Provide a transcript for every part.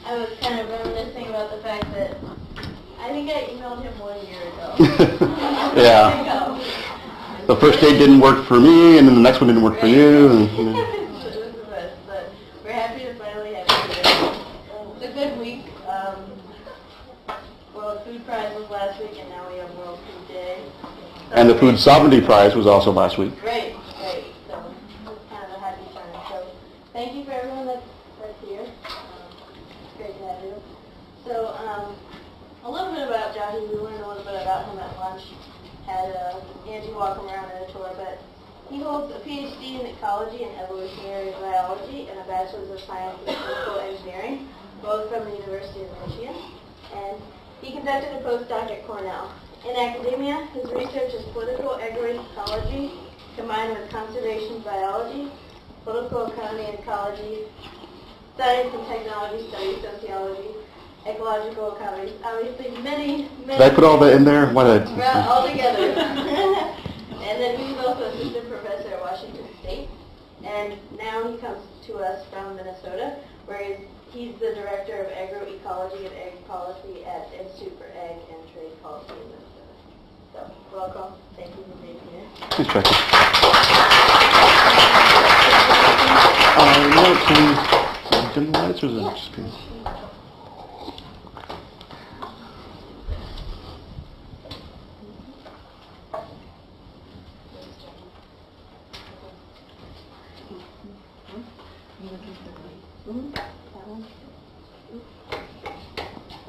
I was kind of reminiscing about the fact that I think I emailed him 1 year ago. Yeah. The first date didn't work for me, and then the next one didn't work for you. And, you know. But we're happy to finally have you here. It's a good week. World Food Prize was last week, and now we have World Food Day. So And the Food Sovereignty Prize was also last week. Right. So it's kind of a happy time. So thank you for everyone that's here. It's great to have you. So a little bit about Jahi. We learned a little bit about him at lunch. Had Angie walk him around in a tour, but he holds a PhD in Ecology and Evolutionary Biology and a Bachelor's of Science in Chemical Engineering, both from the University of Michigan. And he conducted a postdoc at Cornell. In academia, his research is political agroecology combined with conservation biology, political economy and ecology, science and technology studies, sociology, ecological economies, obviously many. Did I put all that in there? Why did I? All together. And then he's also assistant professor at Washington State. And now he comes to us from Minnesota, where he's the director of Agroecology and Ag Policy at Institute for Ag and Trade Policy in Minnesota. So, welcome. Thank you for being here. Thanks, Becky. Can we dim the lights, or is it just good?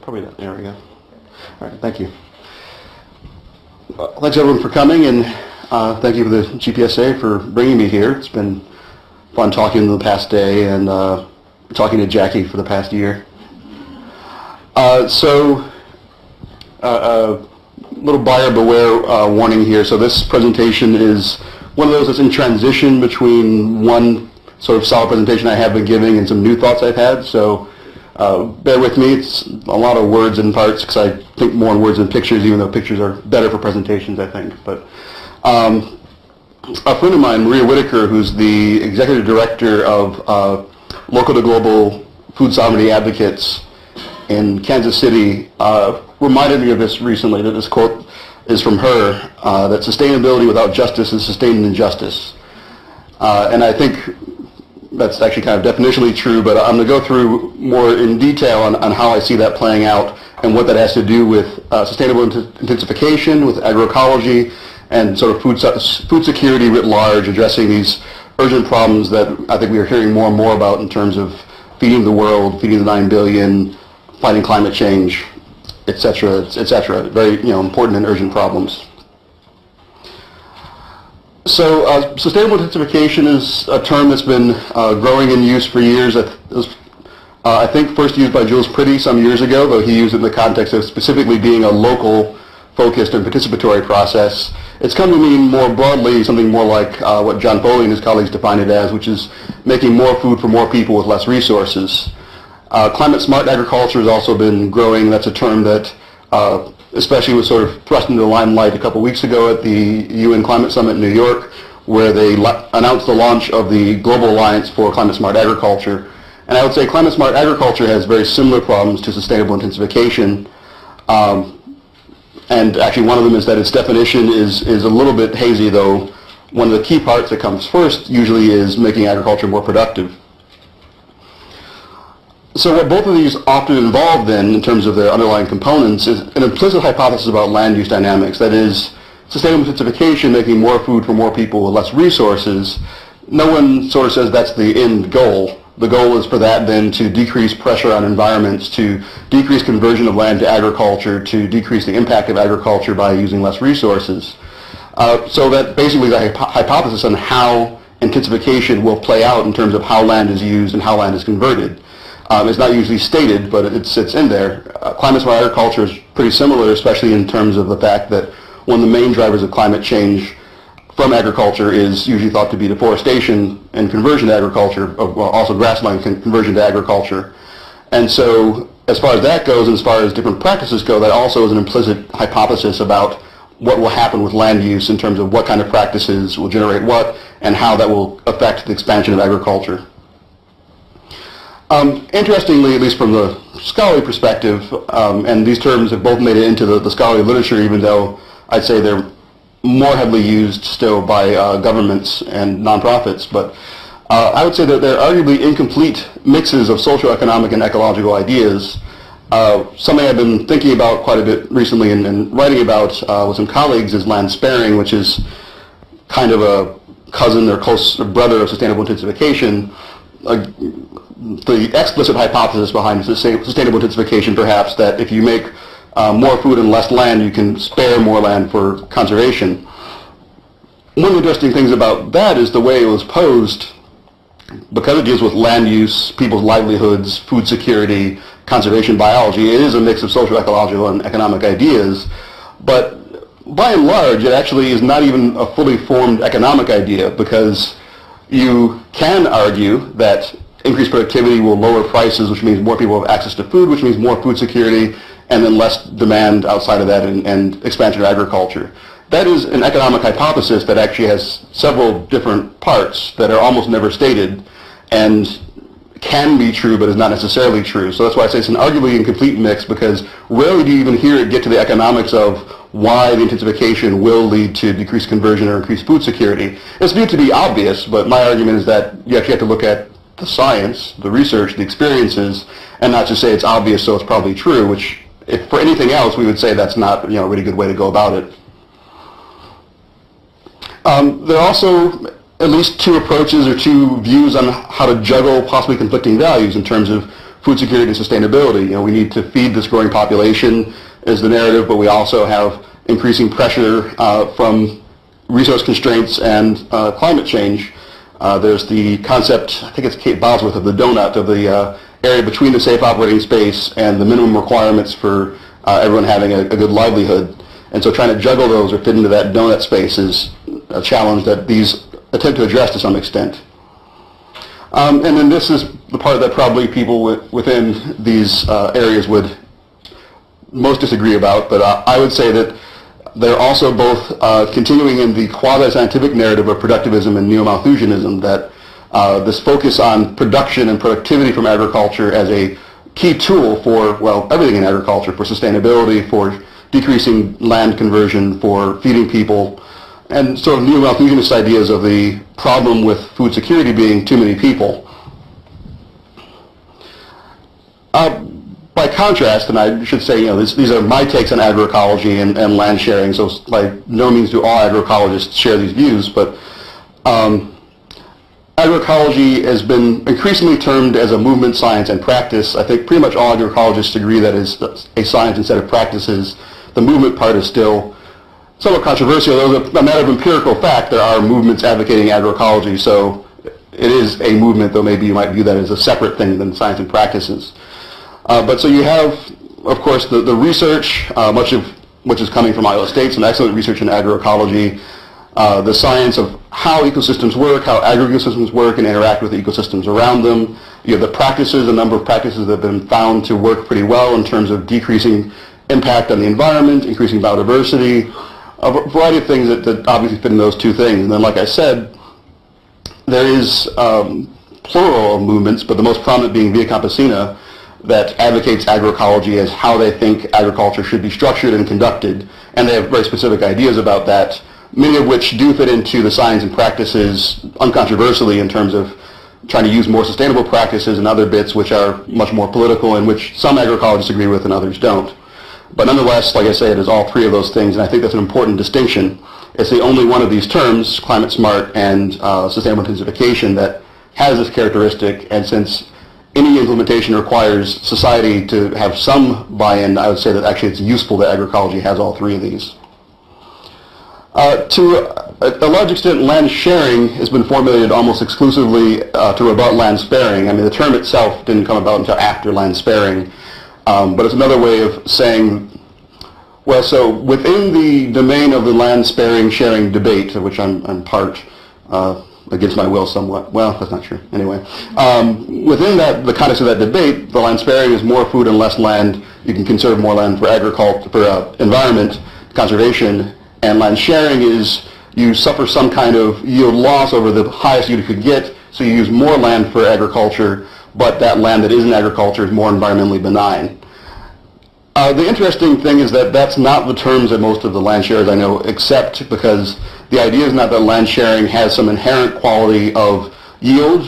Probably not. There we go. All right, thank you. Thanks everyone for coming, and thank you to the GPSA for bringing me here. It's been fun talking the past day and talking to Jackie for the past year. Little buyer beware warning here. So this presentation is one of those that's in transition between one sort of solid presentation I have been giving and some new thoughts I've had. So bear with me. It's a lot of words and parts because I think more in words than pictures, even though pictures are better for presentations, I think. But a friend of mine, Maria Whitaker, who's the executive director of Local to Global Food Sovereignty Advocates in Kansas City, reminded me of this recently, that this quote is from her, that sustainability without justice is sustained injustice. And I think that's actually kind of definitionally true, but I'm going to go through more in detail on how I see that playing out and what that has to do with sustainable intensification, with agroecology, and sort of food security writ large, addressing these urgent problems that I think we are hearing more and more about in terms of feeding the world, feeding the 9 billion, fighting climate change, etc., etc. Very important and urgent problems. So sustainable intensification is a term that's been growing in use for years. It was, I think, first used by Jules Pretty some years ago, though he used it in the context of specifically being a local, focused, and participatory process. It's come to mean more broadly something more like what John Foley and his colleagues defined it as, which is making more food for more people with less resources. Climate smart agriculture has also been growing. That's a term that especially was sort of thrust into the limelight a couple weeks ago at the UN Climate Summit in New York, where they announced the launch of the Global Alliance for Climate Smart Agriculture. And I would say climate smart agriculture has very similar problems to sustainable intensification. And actually one of them is that its definition is a little bit hazy, though one of the key parts that comes first usually is making agriculture more productive. So what both of these often involve then, in terms of their underlying components, is an implicit hypothesis about land use dynamics. That is, sustainable intensification, making more food for more people with less resources. No one sort of says that's the end goal. The goal is for that then to decrease pressure on environments, to decrease conversion of land to agriculture, to decrease the impact of agriculture by using less resources. So that basically is a hypothesis on how intensification will play out in terms of how land is used and how land is converted. It's not usually stated, but it's in there. Climate smart agriculture is pretty similar, especially in terms of the fact that one of the main drivers of climate change from agriculture is usually thought to be deforestation and conversion to agriculture, well, also grassland conversion to agriculture. And so as far as that goes, and as far as different practices go, that also is an implicit hypothesis about what will happen with land use in terms of what kind of practices will generate what and how that will affect the expansion of agriculture. Interestingly, at least from the scholarly perspective, and these terms have both made it into the scholarly literature, even though I'd say they're more heavily used still by governments and nonprofits, but I would say that they're arguably incomplete mixes of socioeconomic and ecological ideas. Something I've been thinking about quite a bit recently and writing about with some colleagues is land sparing, which is kind of a cousin or close brother of sustainable intensification. The explicit hypothesis behind sustainable intensification, perhaps, that if you make more food and less land, you can spare more land for conservation. One of the interesting things about that is the way it was posed, because it deals with land use, people's livelihoods, food security, conservation biology. It is a mix of social, ecological, and economic ideas, but by and large, it actually is not even a fully formed economic idea, because you can argue that increased productivity will lower prices, which means more people have access to food, which means more food security, and then less demand outside of that and expansion of agriculture. That is an economic hypothesis that actually has several different parts that are almost never stated and can be true but is not necessarily true. So that's why I say it's an arguably incomplete mix, because rarely do you even hear it get to the economics of why the intensification will lead to decreased conversion or increased food security. It's viewed to be obvious, but my argument is that you actually have to look at the science, the research, the experiences, and not just say it's obvious so it's probably true, which if for anything else we would say that's not a really good way to go about it. There are also at least two approaches or two views on how to juggle possibly conflicting values in terms of food security and sustainability. We need to feed this growing population is the narrative, but we also have increasing pressure from resource constraints and climate change. There's the concept, I think it's Kate Bosworth, of the donut, of the area between the safe operating space and the minimum requirements for everyone having a good livelihood. And so trying to juggle those or fit into that donut space is a challenge that these attempt to address to some extent. And then this is the part that probably people within these areas would most disagree about, but I would say that they're also both continuing in the quasi-scientific narrative of productivism and neo-Malthusianism, that this focus on production and productivity from agriculture as a key tool for, well, everything in agriculture, for sustainability, for decreasing land conversion, for feeding people, and sort of neo-Malthusianist ideas of the problem with food security being too many people. By contrast, and I should say, these are my takes on agroecology and land sharing, so by no means do all agroecologists share these views, but agroecology has been increasingly termed as a movement, science, and practice. I think pretty much all agroecologists agree that it's a science instead of practices. The movement part is still somewhat controversial, though a matter of empirical fact, there are movements advocating agroecology, so it is a movement, though maybe you might view that as a separate thing than science and practices. But so you have, of course, the research, much of which is coming from Iowa State, some excellent research in agroecology, the science of how ecosystems work, how agroecosystems work and interact with the ecosystems around them. You have the practices, a number of practices that have been found to work pretty well in terms of decreasing impact on the environment, increasing biodiversity, a variety of things that obviously fit in those two things. And then, like I said, there is plural of movements, but the most prominent being Via Campesina, that advocates agroecology as how they think agriculture should be structured and conducted, and they have very specific ideas about that, many of which do fit into the science and practices uncontroversially in terms of trying to use more sustainable practices and other bits which are much more political and which some agroecologists agree with and others don't. But nonetheless, like I say, it is all three of those things, and I think that's an important distinction. It's the only one of these terms, climate smart and sustainable intensification, that has this characteristic, and since any implementation requires society to have some buy-in, I would say that actually it's useful that agroecology has all three of these. To a large extent, land sharing has been formulated almost exclusively to rebut land sparing. I mean, the term itself didn't come about until after land sparing, but it's another way of saying, well, so within the domain of the land sparing sharing debate, of which I'm part, against my will somewhat. Well, that's not true. Anyway, within the context of that debate, the land sparing is more food and less land. You can conserve more land for agriculture, for environment conservation, and land sharing is you suffer some kind of yield loss over the highest yield you could get, so you use more land for agriculture, but that land that isn't agriculture is more environmentally benign. The interesting thing is that that's not the terms that most of the land sharers I know accept, because the idea is not that land sharing has some inherent quality of yield.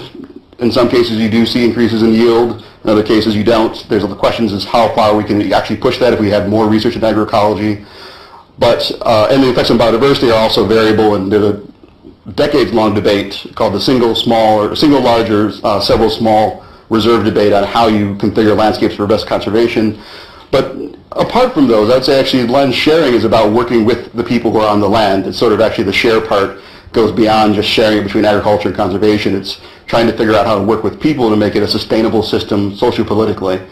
In some cases you do see increases in yield, in other cases you don't. There's the questions as how far we can actually push that if we had more research in agroecology. But, and the effects on biodiversity are also variable, and there's a decades-long debate called the single large or several small reserve debate on how you configure landscapes for best conservation. But apart from those, I'd say actually land sharing is about working with the people who are on the land. It's sort of actually the share part goes beyond just sharing it between agriculture and conservation. It's trying to figure out how to work with people to make it a sustainable system socio-politically.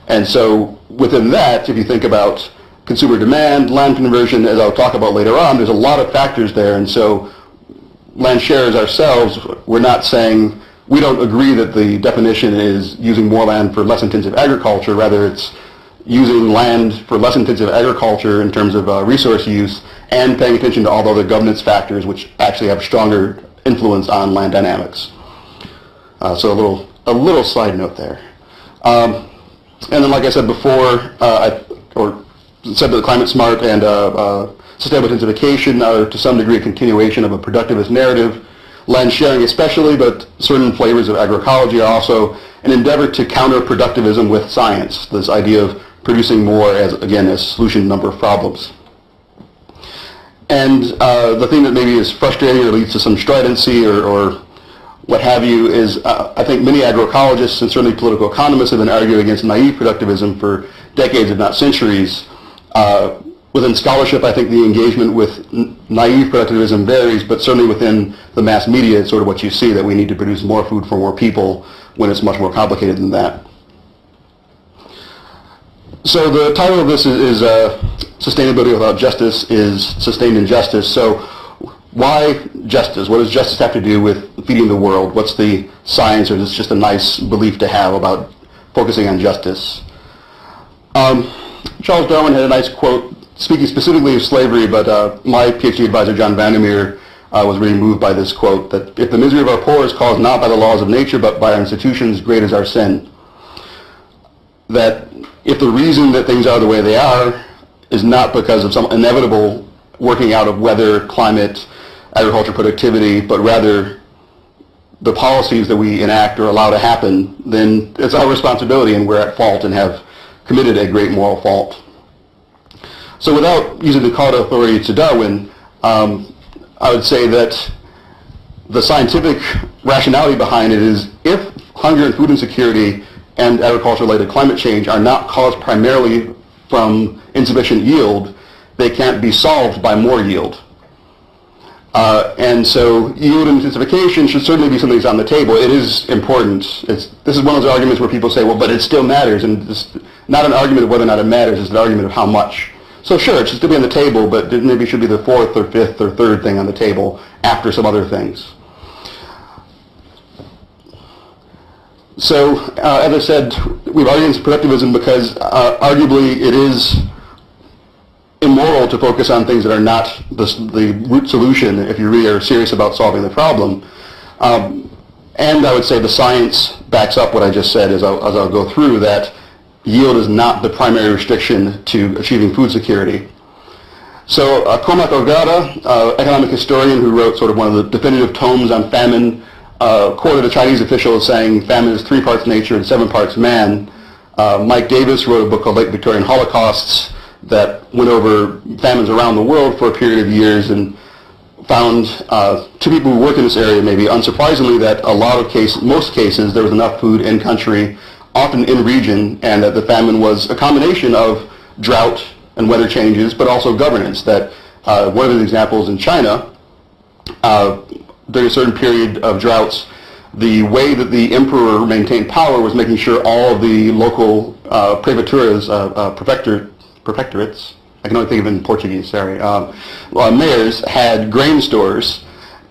And so within that, if you think about consumer demand, land conversion, as I'll talk about later on, there's a lot of factors there. And so land sharers ourselves, we're not saying, we don't agree that the definition is using more land for less intensive agriculture. Rather, it's using land for less intensive agriculture in terms of resource use and paying attention to all the other governance factors which actually have stronger influence on land dynamics. So a little side note there. And then, like I said before, said that climate smart and sustainable intensification are to some degree a continuation of a productivist narrative. Land sharing especially, but certain flavors of agroecology are also an endeavor to counter productivism with science, this idea of producing more as, again, as a solution to a number of problems. And the thing that maybe is frustrating or leads to some stridency or what have you is I think many agroecologists and certainly political economists have been arguing against naive productivism for decades, if not centuries. Within scholarship, I think the engagement with naive productivism varies, but certainly within the mass media, it's sort of what you see, that we need to produce more food for more people when it's much more complicated than that. So the title of this is Sustainability Without Justice is Sustained Injustice. So why justice? What does justice have to do with feeding the world? What's the science, or is this just a nice belief to have about focusing on justice? Charles Darwin had a nice quote speaking specifically of slavery, but my PhD advisor, John Vandermeer, was really moved by this quote, that if the misery of our poor is caused not by the laws of nature, but by our institutions, great is our sin. That if the reason that things are the way they are is not because of some inevitable working out of weather, climate, agriculture productivity, but rather the policies that we enact or allow to happen, then it's our responsibility and we're at fault and have committed a great moral fault. So without using the call to authority to Darwin, I would say that the scientific rationality behind it is if hunger and food insecurity and agriculture-related climate change are not caused primarily from insufficient yield, they can't be solved by more yield. And so yield intensification should certainly be something that's on the table. It is important. This is one of those arguments where people say, well, but it still matters. And it's not an argument of whether or not it matters, it's an argument of how much. So sure, it should still be on the table, but it maybe should be the fourth or fifth or third thing on the table after some other things. So, as I said, we've argued against productivism because arguably it is immoral to focus on things that are not the root solution if you really are serious about solving the problem. And I would say the science backs up what I just said as I'll go through, that yield is not the primary restriction to achieving food security. So Cormac O'Gara, economic historian who wrote sort of one of the definitive tomes on famine, quoted a Chinese official as saying famine is 3 parts nature and 7 parts man. Mike Davis wrote a book called Late Victorian Holocausts that went over famines around the world for a period of years and found, to people who work in this area maybe unsurprisingly, that most cases there was enough food in country, often in region, and that the famine was a combination of drought and weather changes, but also governance. That one of the examples in China, during a certain period of droughts, the way that the emperor maintained power was making sure all of the local prefecturas, prefectorates, I can only think of it in Portuguese, sorry, mayors had grain stores,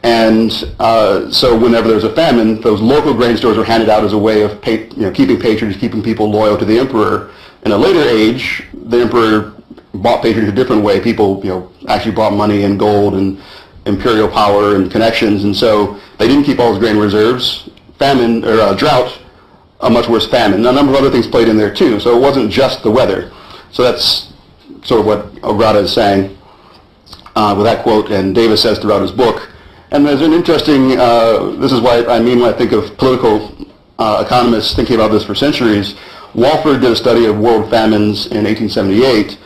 and so whenever there was a famine, those local grain stores were handed out as a way of keeping patronage, keeping people loyal to the emperor. In a later age, the emperor bought patronage a different way. People actually bought money and gold and imperial power and connections, and so they didn't keep all those grain reserves. Famine or drought a much worse famine. A number of other things played in there too, so it wasn't just the weather. So that's sort of what Ograda is saying with that quote, and Davis says throughout his book. And there's an interesting, this is what I mean when I think of political economists thinking about this for centuries. Walford did a study of world famines in 1878,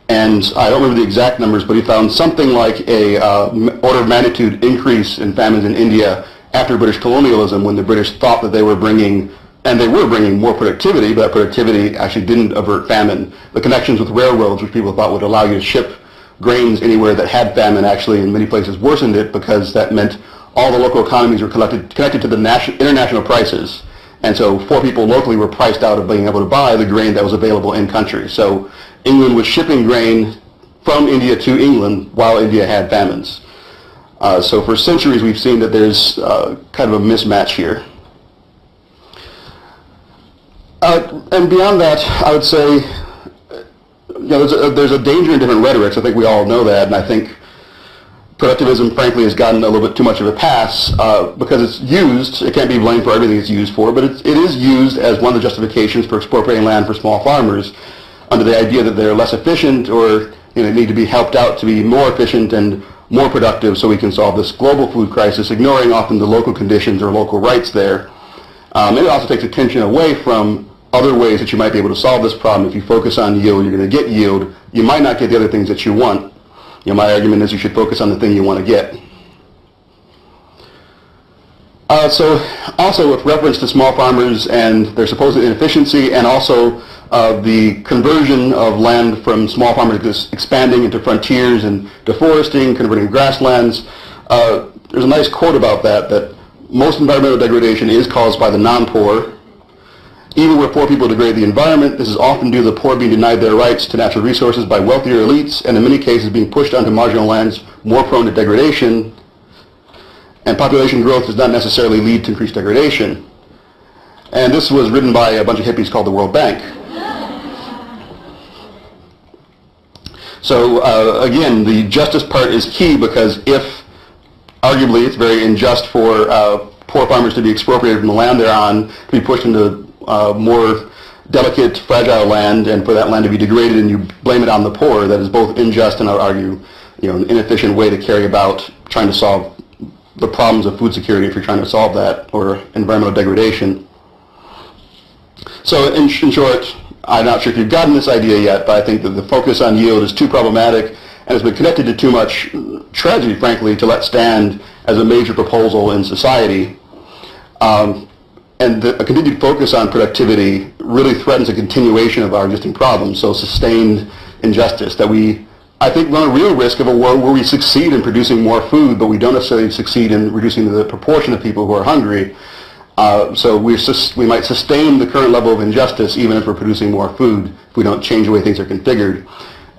and I don't remember the exact numbers, but he found something like a order of magnitude increase in famines in India after British colonialism, when the British thought that they were bringing, and they were bringing more productivity, but that productivity actually didn't avert famine. The connections with railroads, which people thought would allow you to ship grains anywhere that had famine, actually in many places worsened it, because that meant all the local economies were connected to the international prices. And so poor people locally were priced out of being able to buy the grain that was available in country. So England was shipping grain from India to England while India had famines. So for centuries we've seen that there's kind of a mismatch here. And beyond that, I would say, there's a danger in different rhetorics. I think we all know that, and I think productivism, frankly, has gotten a little bit too much of a pass because it's used. It can't be blamed for everything it's used for, but it is used as one of the justifications for expropriating land for small farmers under the idea that they're less efficient or need to be helped out to be more efficient and more productive so we can solve this global food crisis, ignoring often the local conditions or local rights there. And it also takes attention away from other ways that you might be able to solve this problem. If you focus on yield, you're going to get yield. You might not get the other things that you want. My argument is you should focus on the thing you want to get. So also with reference to small farmers and their supposed inefficiency, and also the conversion of land from small farmers expanding into frontiers and deforesting, converting grasslands, there's a nice quote about that most environmental degradation is caused by the non-poor. Even where poor people degrade the environment, this is often due to the poor being denied their rights to natural resources by wealthier elites, and in many cases being pushed onto marginal lands more prone to degradation. And population growth does not necessarily lead to increased degradation. And this was written by a bunch of hippies called the World Bank. So again, the justice part is key, because if, arguably, it's very unjust for poor farmers to be expropriated from the land they're on, to be pushed into more delicate, fragile land, and for that land to be degraded, and you blame it on the poor, that is both unjust and, I would argue, an inefficient way to carry about trying to solve the problems of food security if you're trying to solve that, or environmental degradation. So in short, I'm not sure if you've gotten this idea yet, but I think that the focus on yield is too problematic and has been connected to too much tragedy, frankly, to let stand as a major proposal in society. And a continued focus on productivity really threatens a continuation of our existing problems, so sustained injustice, that I think, run a real risk of a world where we succeed in producing more food, but we don't necessarily succeed in reducing the proportion of people who are hungry. So we might sustain the current level of injustice even if we're producing more food if we don't change the way things are configured.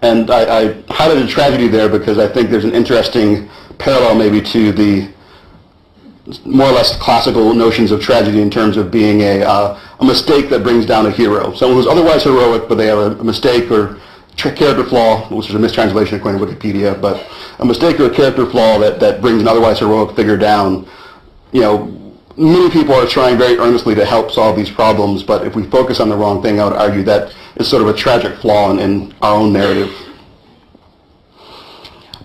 And I highlighted tragedy there because I think there's an interesting parallel maybe to the more or less classical notions of tragedy in terms of being a mistake that brings down a hero. Someone who's otherwise heroic, but they have a mistake or character flaw, which is a mistranslation according to Wikipedia, but a mistake or a character flaw that brings an otherwise heroic figure down. Many people are trying very earnestly to help solve these problems, but if we focus on the wrong thing, I would argue that is sort of a tragic flaw in our own narrative.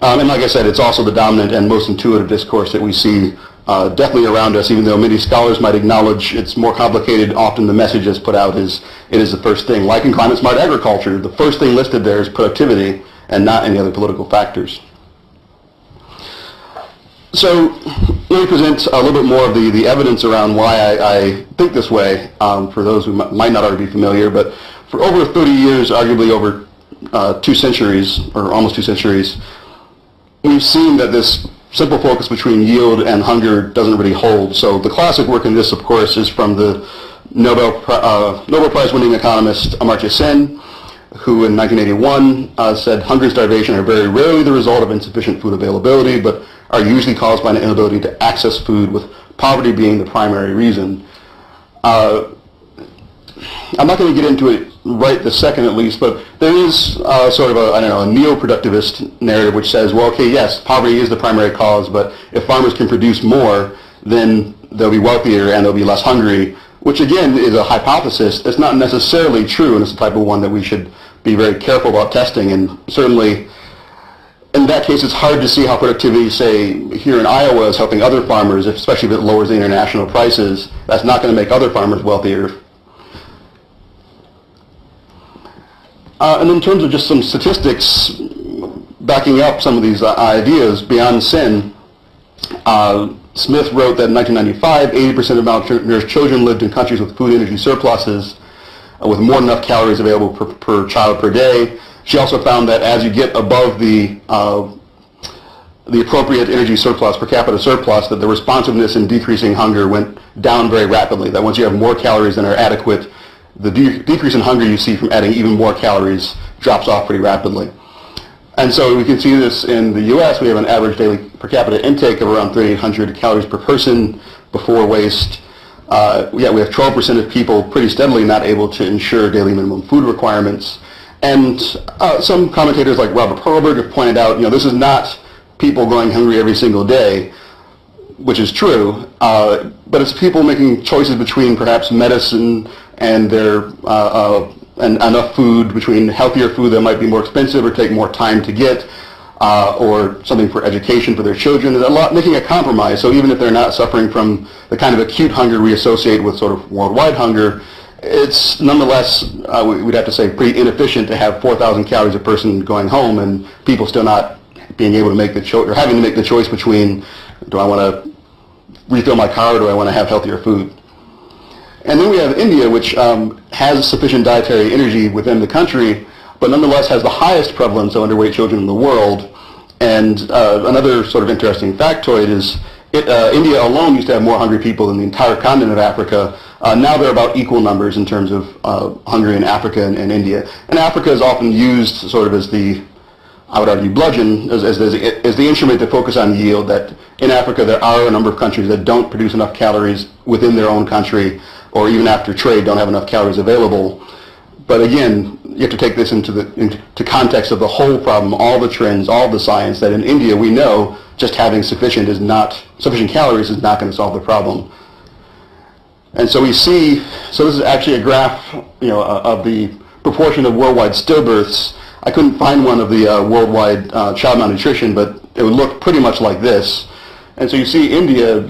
And like I said, it's also the dominant and most intuitive discourse that we see definitely around us, even though many scholars might acknowledge it's more complicated. Often the message that's put out is it is the first thing. Like in climate smart agriculture, the first thing listed there is productivity and not any other political factors. So let me present a little bit more of the evidence around why I think this way, for those who might not already be familiar. But for over 30 years, arguably over 2 centuries, or almost 2 centuries, we've seen that this simple focus between yield and hunger doesn't really hold. So the classic work in this, of course, is from the Nobel Prize-winning economist Amartya Sen, who in 1981 said hunger and starvation are very rarely the result of insufficient food availability, but are usually caused by an inability to access food, with poverty being the primary reason. I'm not going to get into it right this second at least, but there is sort of a neo-productivist narrative which says, well, okay, yes, poverty is the primary cause, but if farmers can produce more, then they'll be wealthier and they'll be less hungry, which again is a hypothesis. It's not necessarily true, and it's the type of one that we should be very careful about testing. And certainly, in that case, it's hard to see how productivity, say, here in Iowa is helping other farmers, especially if it lowers the international prices. That's not going to make other farmers wealthier. And in terms of just some statistics backing up some of these ideas beyond sin, Smith wrote that in 1995, 80% of malnourished children lived in countries with food energy surpluses, with more than enough calories available per child per day. She also found that as you get above the appropriate energy surplus, per capita surplus, that the responsiveness in decreasing hunger went down very rapidly, that once you have more calories than are adequate, the decrease in hunger you see from adding even more calories drops off pretty rapidly. And so we can see this in the U.S. We have an average daily per capita intake of around 3,800 calories per person before waste. We have 12% of people pretty steadily not able to ensure daily minimum food requirements. And some commentators like Robert Perlberg have pointed out, this is not people going hungry every single day, which is true, but it's people making choices between perhaps medicine and their and enough food, between healthier food that might be more expensive or take more time to get, or something for education for their children. There's a lot making a compromise. So even if they're not suffering from the kind of acute hunger we associate with sort of worldwide hunger, it's nonetheless, we'd have to say, pretty inefficient to have 4,000 calories a person going home and people still not being able to make the choice, or having to make the choice between, do I want to refill my car or do I want to have healthier food? And then we have India, which has sufficient dietary energy within the country, but nonetheless has the highest prevalence of underweight children in the world. And another sort of interesting factoid is India alone used to have more hungry people than the entire continent of Africa. Now they're about equal numbers in terms of hunger in Africa and India. And Africa is often used sort of as the, I would argue, bludgeon, as the instrument to focus on yield, that in Africa there are a number of countries that don't produce enough calories within their own country, or even after trade don't have enough calories available. But again, you have to take this into context of the whole problem, all the trends, all the science, that in India we know just having sufficient calories is not going to solve the problem. And so we see, so this is actually a graph, of the proportion of worldwide stillbirths. I couldn't find one of the worldwide child malnutrition, but it would look pretty much like this. And so you see India,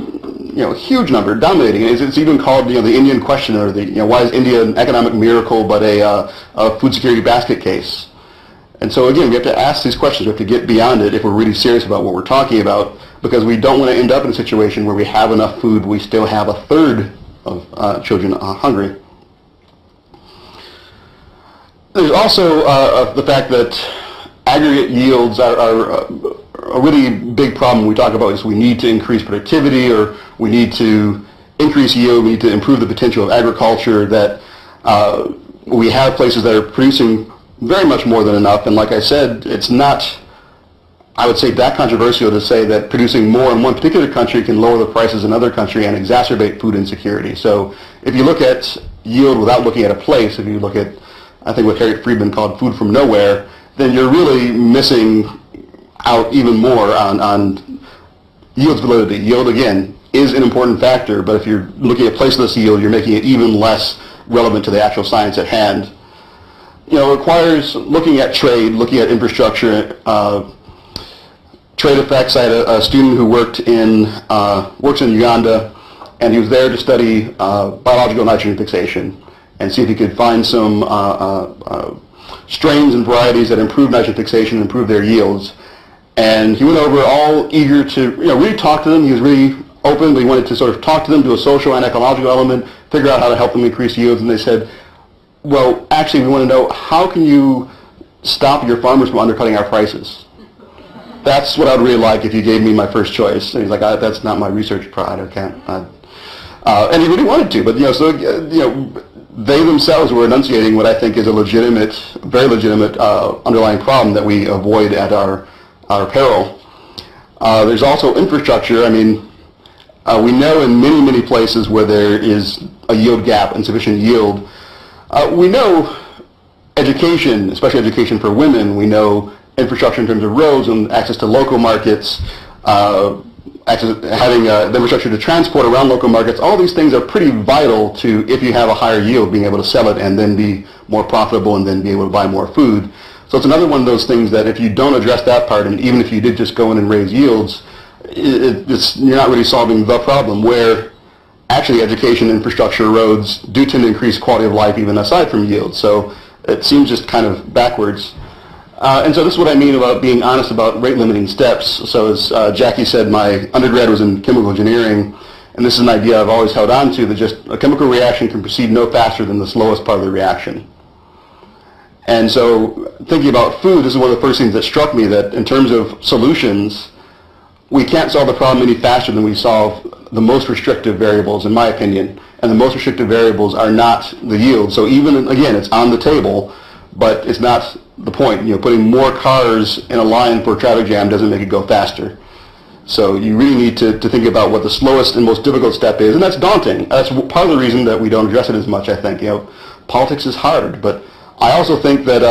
huge number, dominating. It's even called, the Indian question, or why is India an economic miracle but a food security basket case? And so again, we have to ask these questions. We have to get beyond it if we're really serious about what we're talking about, because we don't want to end up in a situation where we have enough food, we still have a third of children hungry. There's also the fact that aggregate yields are a really big problem we talk about. Is we need to increase productivity, or we need to increase yield, we need to improve the potential of agriculture, that we have places that are producing very much more than enough. And like I said, it's not, I would say, that controversial to say that producing more in one particular country can lower the prices in another country and exacerbate food insecurity. So if you look at yield without looking at a place, if you look at, I think what Harriet Friedman called food from nowhere, then you're really missing out even more on yield's validity. Yield, again, is an important factor, but if you're looking at placeless yield, you're making it even less relevant to the actual science at hand. It requires looking at trade, looking at infrastructure, trade effects. I had a student who works in Uganda, and he was there to study biological nitrogen fixation and see if he could find some strains and varieties that improve nitrogen fixation and improve their yields. And he went over all eager to really talk to them. He was really open, but he wanted to sort of talk to them, do a social and ecological element, figure out how to help them increase yields. And they said, well, actually, we want to know, how can you stop your farmers from undercutting our prices? That's what I'd really like if you gave me my first choice. And he's like, that's not my research pride. I can't. And he really wanted to, but they themselves were enunciating what I think is a legitimate, very legitimate underlying problem that we avoid at our peril. There's also infrastructure. I mean, we know in many, many places where there is a yield gap, insufficient yield, we know education, especially education for women. We know infrastructure in terms of roads and access to local markets, having the infrastructure to transport around local markets, all these things are pretty vital to, if you have a higher yield, being able to sell it and then be more profitable and then be able to buy more food. So it's another one of those things that if you don't address that part, and even if you did just go in and raise yields, you're not really solving the problem, where actually education, infrastructure, roads do tend to increase quality of life even aside from yield. So it seems just kind of backwards. And so this is what I mean about being honest about rate limiting steps. So as Jackie said, my undergrad was in chemical engineering, and this is an idea I've always held on to, that just a chemical reaction can proceed no faster than the slowest part of the reaction. And so thinking about food, this is one of the first things that struck me, that in terms of solutions, we can't solve the problem any faster than we solve the most restrictive variables, in my opinion. And the most restrictive variables are not the yield. So even, again, it's on the table, but it's not the point. You know, putting more cars in a line for a traffic jam doesn't make it go faster. So you really need to think about what the slowest and most difficult step is, and that's daunting. That's part of the reason that we don't address it as much, I think. You know, politics is hard, but I also think that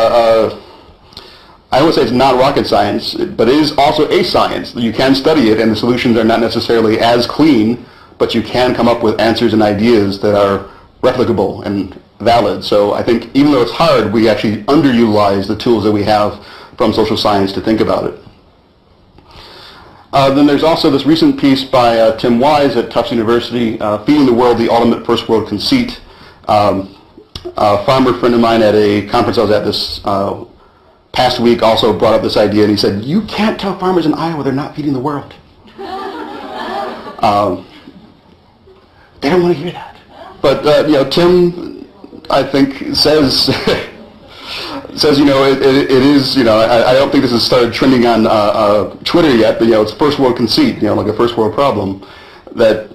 I would say it's not rocket science, but it is also a science. You can study it, and the solutions are not necessarily as clean, but you can come up with answers and ideas that are replicable and valid. So I think even though it's hard, we actually underutilize the tools that we have from social science to think about it. Then there's also this recent piece by Tim Wise at Tufts University, Feeding the World, the Ultimate First World Conceit. A farmer friend of mine at a conference I was at this past week also brought up this idea, and he said, you can't tell farmers in Iowa they're not feeding the world. They don't want to hear that. But, you know, Tim, I think, says, you know, it is, you know, I don't think this has started trending on Twitter yet, but, you know, it's first world conceit, you know, like a first world problem, that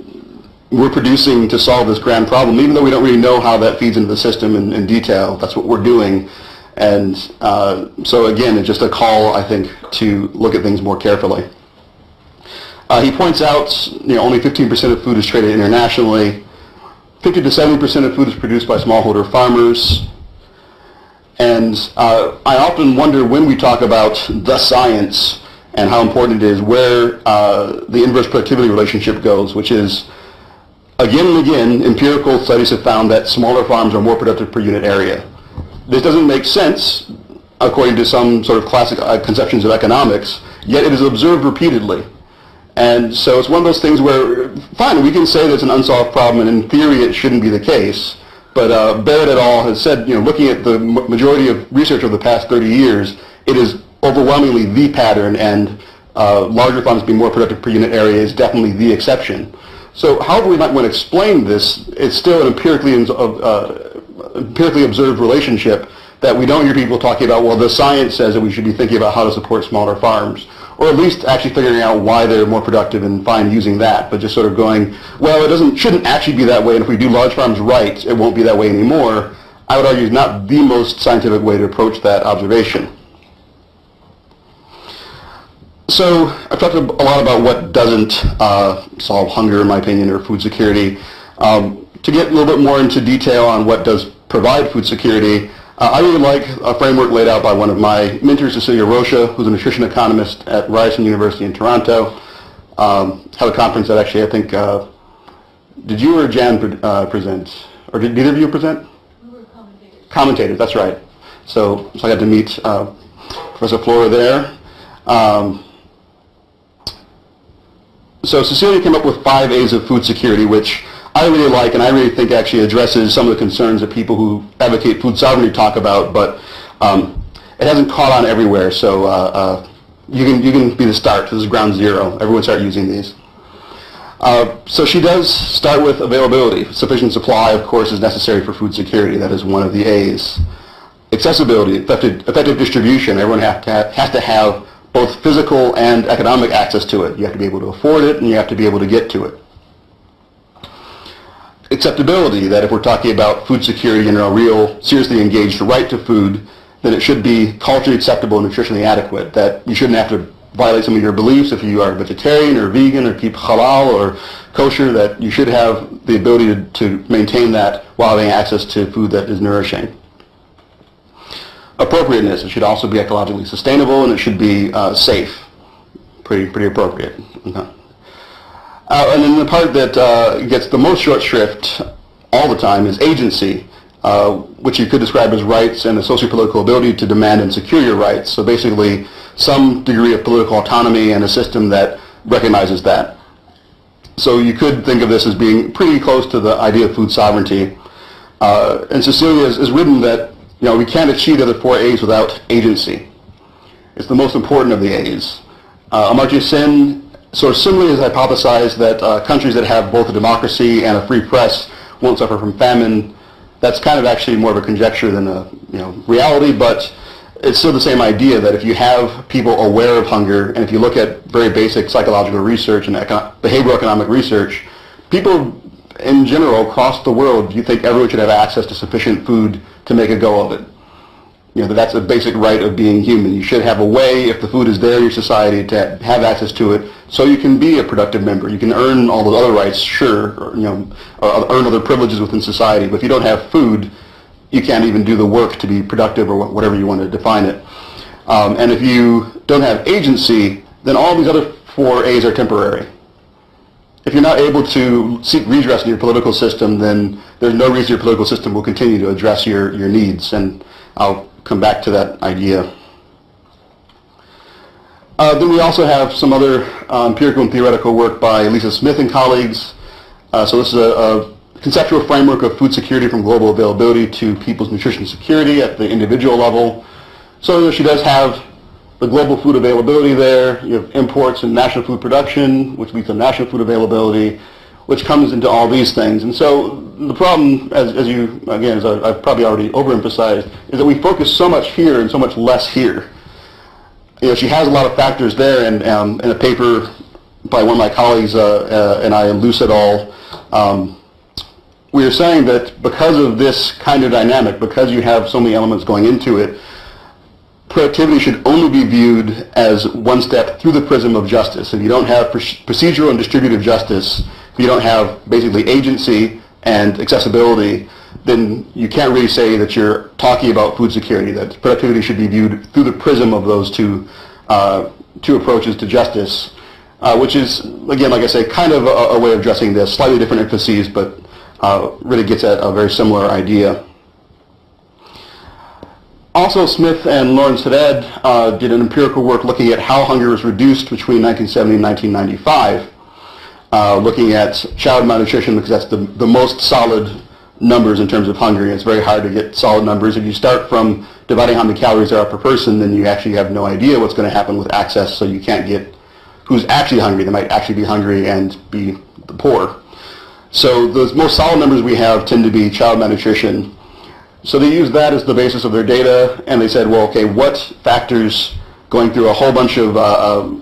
we're producing to solve this grand problem, even though we don't really know how that feeds into the system in detail. That's what we're doing. And so again, it's just a call, I think, to look at things more carefully. He points out, you know, only 15% of food is traded internationally. 50 to 70% of food is produced by smallholder farmers. And I often wonder, when we talk about the science and how important it is, where the inverse productivity relationship goes, which is, again and again, empirical studies have found that smaller farms are more productive per unit area. This doesn't make sense according to some sort of classic conceptions of economics, yet it is observed repeatedly. And so it's one of those things where, fine, we can say that it's an unsolved problem, and in theory it shouldn't be the case, but Barrett et al. Has said, you know, looking at the majority of research over the past 30 years, it is overwhelmingly the pattern, and larger farms being more productive per unit area is definitely the exception. So however we might want to explain this, it's still an empirically observed relationship that we don't hear people talking about, well, the science says that we should be thinking about how to support smaller farms, or at least actually figuring out why they're more productive and fine using that, but just sort of going, well, it shouldn't actually be that way, and if we do large farms right, it won't be that way anymore. I would argue is not the most scientific way to approach that observation. So I've talked a lot about what doesn't solve hunger, in my opinion, or food security. To get a little bit more into detail on what does provide food security, I really like a framework laid out by one of my mentors, Cecilia Rocha, who's a nutrition economist at Ryerson University in Toronto. Had a conference that actually, I think, did you or Jan present? Or did either of you present? We were commentators. Commentators, that's right. So I got to meet Professor Flora there. So Cecilia came up with 5 A's of food security, which I really like, and I really think actually addresses some of the concerns that people who advocate food sovereignty talk about, but it hasn't caught on everywhere, so you can be the start. This is ground zero. Everyone start using these. So she does start with availability. Sufficient supply, of course, is necessary for food security. That is one of the A's. Accessibility, effective distribution. Everyone has to have both physical and economic access to it. You have to be able to afford it, and you have to be able to get to it. Acceptability, that if we're talking about food security and a real seriously engaged right to food, then it should be culturally acceptable and nutritionally adequate, that you shouldn't have to violate some of your beliefs if you are vegetarian or vegan or keep halal or kosher, that you should have the ability to maintain that while having access to food that is nourishing. Appropriateness, it should also be ecologically sustainable, and it should be safe. Pretty appropriate. Okay. And then the part that gets the most short shrift all the time is agency, which you could describe as rights and the socio-political ability to demand and secure your rights. So basically, some degree of political autonomy and a system that recognizes that. So you could think of this as being pretty close to the idea of food sovereignty. And Cecilia has written that we can't achieve the other 4 A's without agency. It's the most important of the A's. Amartya Sen sort of similarly has hypothesized that countries that have both a democracy and a free press won't suffer from famine. That's kind of actually more of a conjecture than a reality, but it's still the same idea that if you have people aware of hunger, and if you look at very basic psychological research and behavioral economic research, people in general across the world, you think everyone should have access to sufficient food to make a go of it. That's a basic right of being human. You should have a way, if the food is there in your society, to have access to it so you can be a productive member. You can earn all those other rights, sure, or earn other privileges within society, but if you don't have food, you can't even do the work to be productive or whatever you want to define it. And if you don't have agency, then all these other 4 A's are temporary. If you're not able to seek redress in your political system, then there's no reason your political system will continue to address your needs. And I'll come back to that idea. Then we also have some other empirical and theoretical work by Lisa Smith and colleagues. So this is a conceptual framework of food security from global availability to people's nutrition security at the individual level. So she does have the global food availability there. You have imports and national food production, which leads to national food availability, which comes into all these things. And so the problem, as I've probably already overemphasized, is that we focus so much here and so much less here. She has a lot of factors there, and in a paper by one of my colleagues and I, Luce et al., we are saying that because of this kind of dynamic, because you have so many elements going into it, productivity should only be viewed as one step through the prism of justice. If you don't have procedural and distributive justice, if you don't have basically agency and accessibility, then you can't really say that you're talking about food security, that productivity should be viewed through the prism of those two approaches to justice, which is, again, like I say, kind of a way of addressing this, slightly different emphases, but really gets at a very similar idea. Also, Smith and Lawrence Haddad did an empirical work looking at how hunger was reduced between 1970 and 1995, looking at child malnutrition because that's the most solid numbers in terms of hunger. It's very hard to get solid numbers. If you start from dividing how many calories there are per person, then you actually have no idea what's going to happen with access, so you can't get who's actually hungry. They might actually be hungry and be the poor. So the most solid numbers we have tend to be child malnutrition. So they used that as the basis of their data, and they said, well, okay, what factors, going through a whole bunch of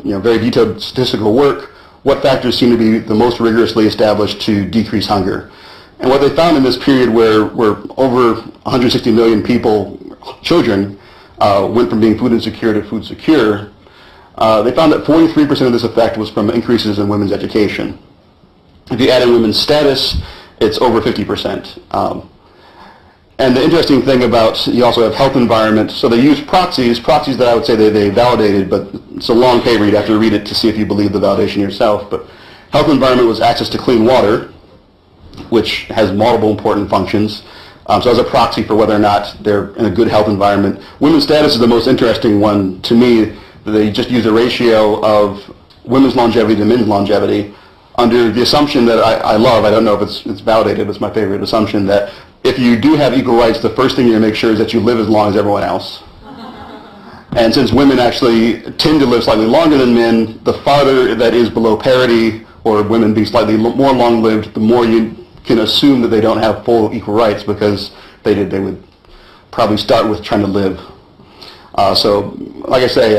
very detailed statistical work, what factors seem to be the most rigorously established to decrease hunger? And what they found in this period where over 160 million people, children, went from being food insecure to food secure, they found that 43% of this effect was from increases in women's education. If you add in women's status, it's over 50%. And the interesting thing about, you also have health environment, so they use proxies that I would say they validated, but it's a long paper, you'd have to read it to see if you believe the validation yourself. But health environment was access to clean water, which has multiple important functions. So as a proxy for whether or not they're in a good health environment. Women's status is the most interesting one to me. They just use a ratio of women's longevity to men's longevity under the assumption that I love, I don't know if it's validated, but it's my favorite assumption, that if you do have equal rights, the first thing you're going to make sure is that you live as long as everyone else. And since women actually tend to live slightly longer than men, the farther that is below parity, or women being slightly more long-lived, the more you can assume that they don't have full equal rights, because they would probably start with trying to live. So, like I say,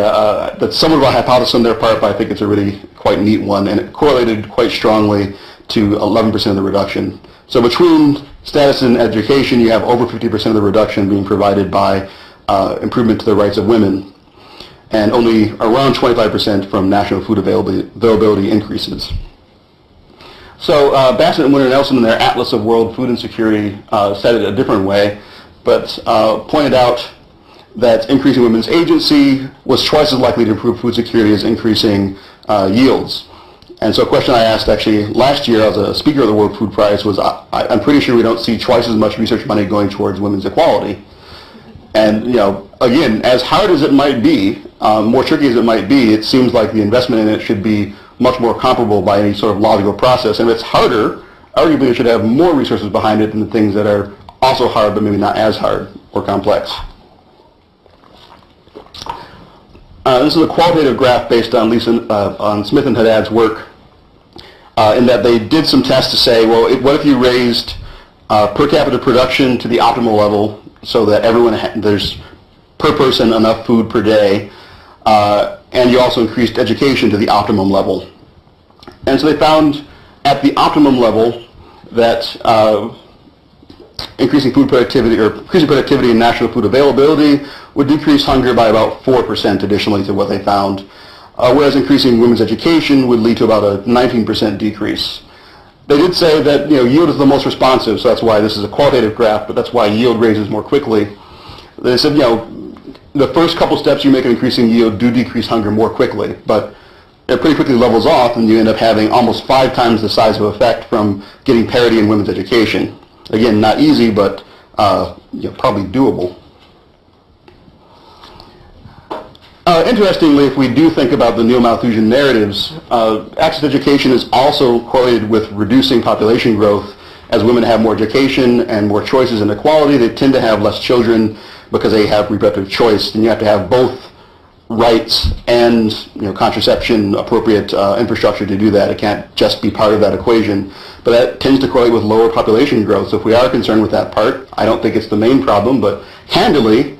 that's somewhat of a hypothesis on their part, but I think it's a really quite neat one, and it correlated quite strongly to 11% of the reduction. So between status and education, you have over 50% of the reduction being provided by improvement to the rights of women, and only around 25% from national food availability increases. So Bassett and Winter Nelson in their Atlas of World Food Insecurity said it a different way, but pointed out that increasing women's agency was twice as likely to improve food security as increasing yields. And so a question I asked actually last year as a speaker of the World Food Prize was, I'm pretty sure we don't see twice as much research money going towards women's equality. And, you know, again, as hard as it might be, more tricky as it might be, it seems like the investment in it should be much more comparable by any sort of logical process. And if it's harder, arguably it should have more resources behind it than the things that are also hard but maybe not as hard or complex. This is a qualitative graph based on on Smith and Haddad's work, in that they did some tests to say, well, what if you raised per capita production to the optimal level so that there's per person enough food per day, and you also increased education to the optimum level. And so they found at the optimum level that increasing food productivity or increasing productivity and national food availability would decrease hunger by about 4% additionally to what they found, whereas increasing women's education would lead to about a 19% decrease. They did say that, you know, yield is the most responsive, so that's why this is a qualitative graph, but that's why yield raises more quickly. They said, you know, the first couple steps you make in increasing yield do decrease hunger more quickly, but it pretty quickly levels off and you end up having almost 5 times the size of effect from getting parity in women's education. Again, not easy, but you know, probably doable. Interestingly, if we do think about the neo-Malthusian narratives, access to education is also correlated with reducing population growth. As women have more education and more choices and equality, they tend to have less children because they have reproductive choice, and you have to have both rights and, you know, contraception, appropriate infrastructure to do that. It can't just be part of that equation. But that tends to correlate with lower population growth. So if we are concerned with that part, I don't think it's the main problem, but handily,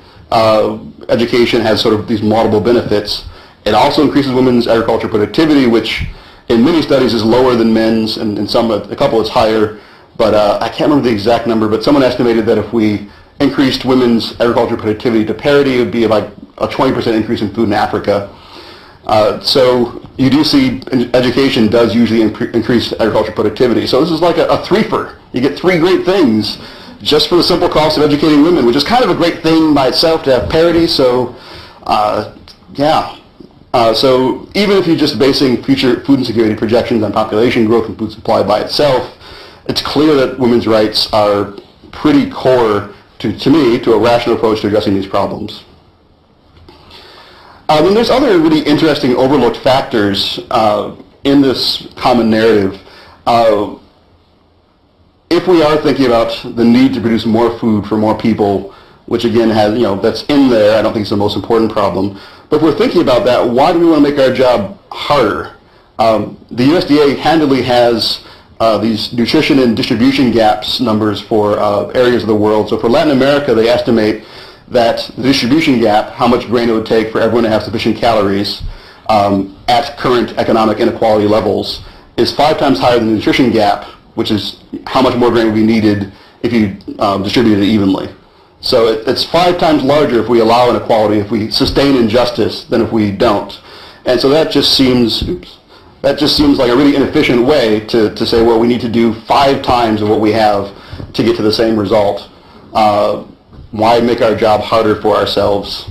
education has sort of these multiple benefits. It also increases women's agricultural productivity, which in many studies is lower than men's, and in a couple it's higher. But I can't remember the exact number, but someone estimated that if we increased women's agricultural productivity to parity, it would be like a 20% increase in food in Africa. So you do see education does usually increase agricultural productivity. So this is like a threefer. You get 3 great things just for the simple cost of educating women, which is kind of a great thing by itself to have parity. So yeah. So even if you're just basing future food insecurity projections on population growth and food supply by itself, it's clear that women's rights are pretty core to me, to a rational approach to addressing these problems. Then there's other really interesting overlooked factors in this common narrative. If we are thinking about the need to produce more food for more people, which again has, you know, that's in there, I don't think it's the most important problem. But if we're thinking about that, why do we want to make our job harder? The USDA handily has these nutrition and distribution gaps numbers for areas of the world. So for Latin America, they estimate that the distribution gap, how much grain it would take for everyone to have sufficient calories at current economic inequality levels, is 5 times higher than the nutrition gap, which is how much more grain would be needed if you distributed it evenly. So it's 5 times larger if we allow inequality, if we sustain injustice, than if we don't. And so that just seems, like a really inefficient way to say, well, we need to do 5 times of what we have to get to the same result. Why make our job harder for ourselves?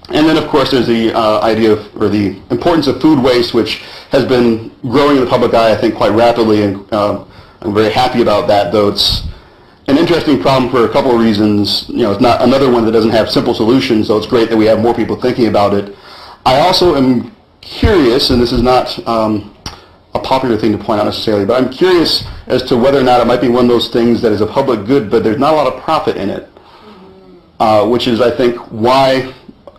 And then, of course, there's the idea of, or the importance of food waste, which has been growing in the public eye, I think, quite rapidly, and I'm very happy about that, though it's an interesting problem for a couple of reasons. You know, it's not another one that doesn't have simple solutions, so it's great that we have more people thinking about it. I also am curious, and this is not a popular thing to point out necessarily, but I'm curious as to whether or not it might be one of those things that is a public good, but there's not a lot of profit in it, which is, I think, why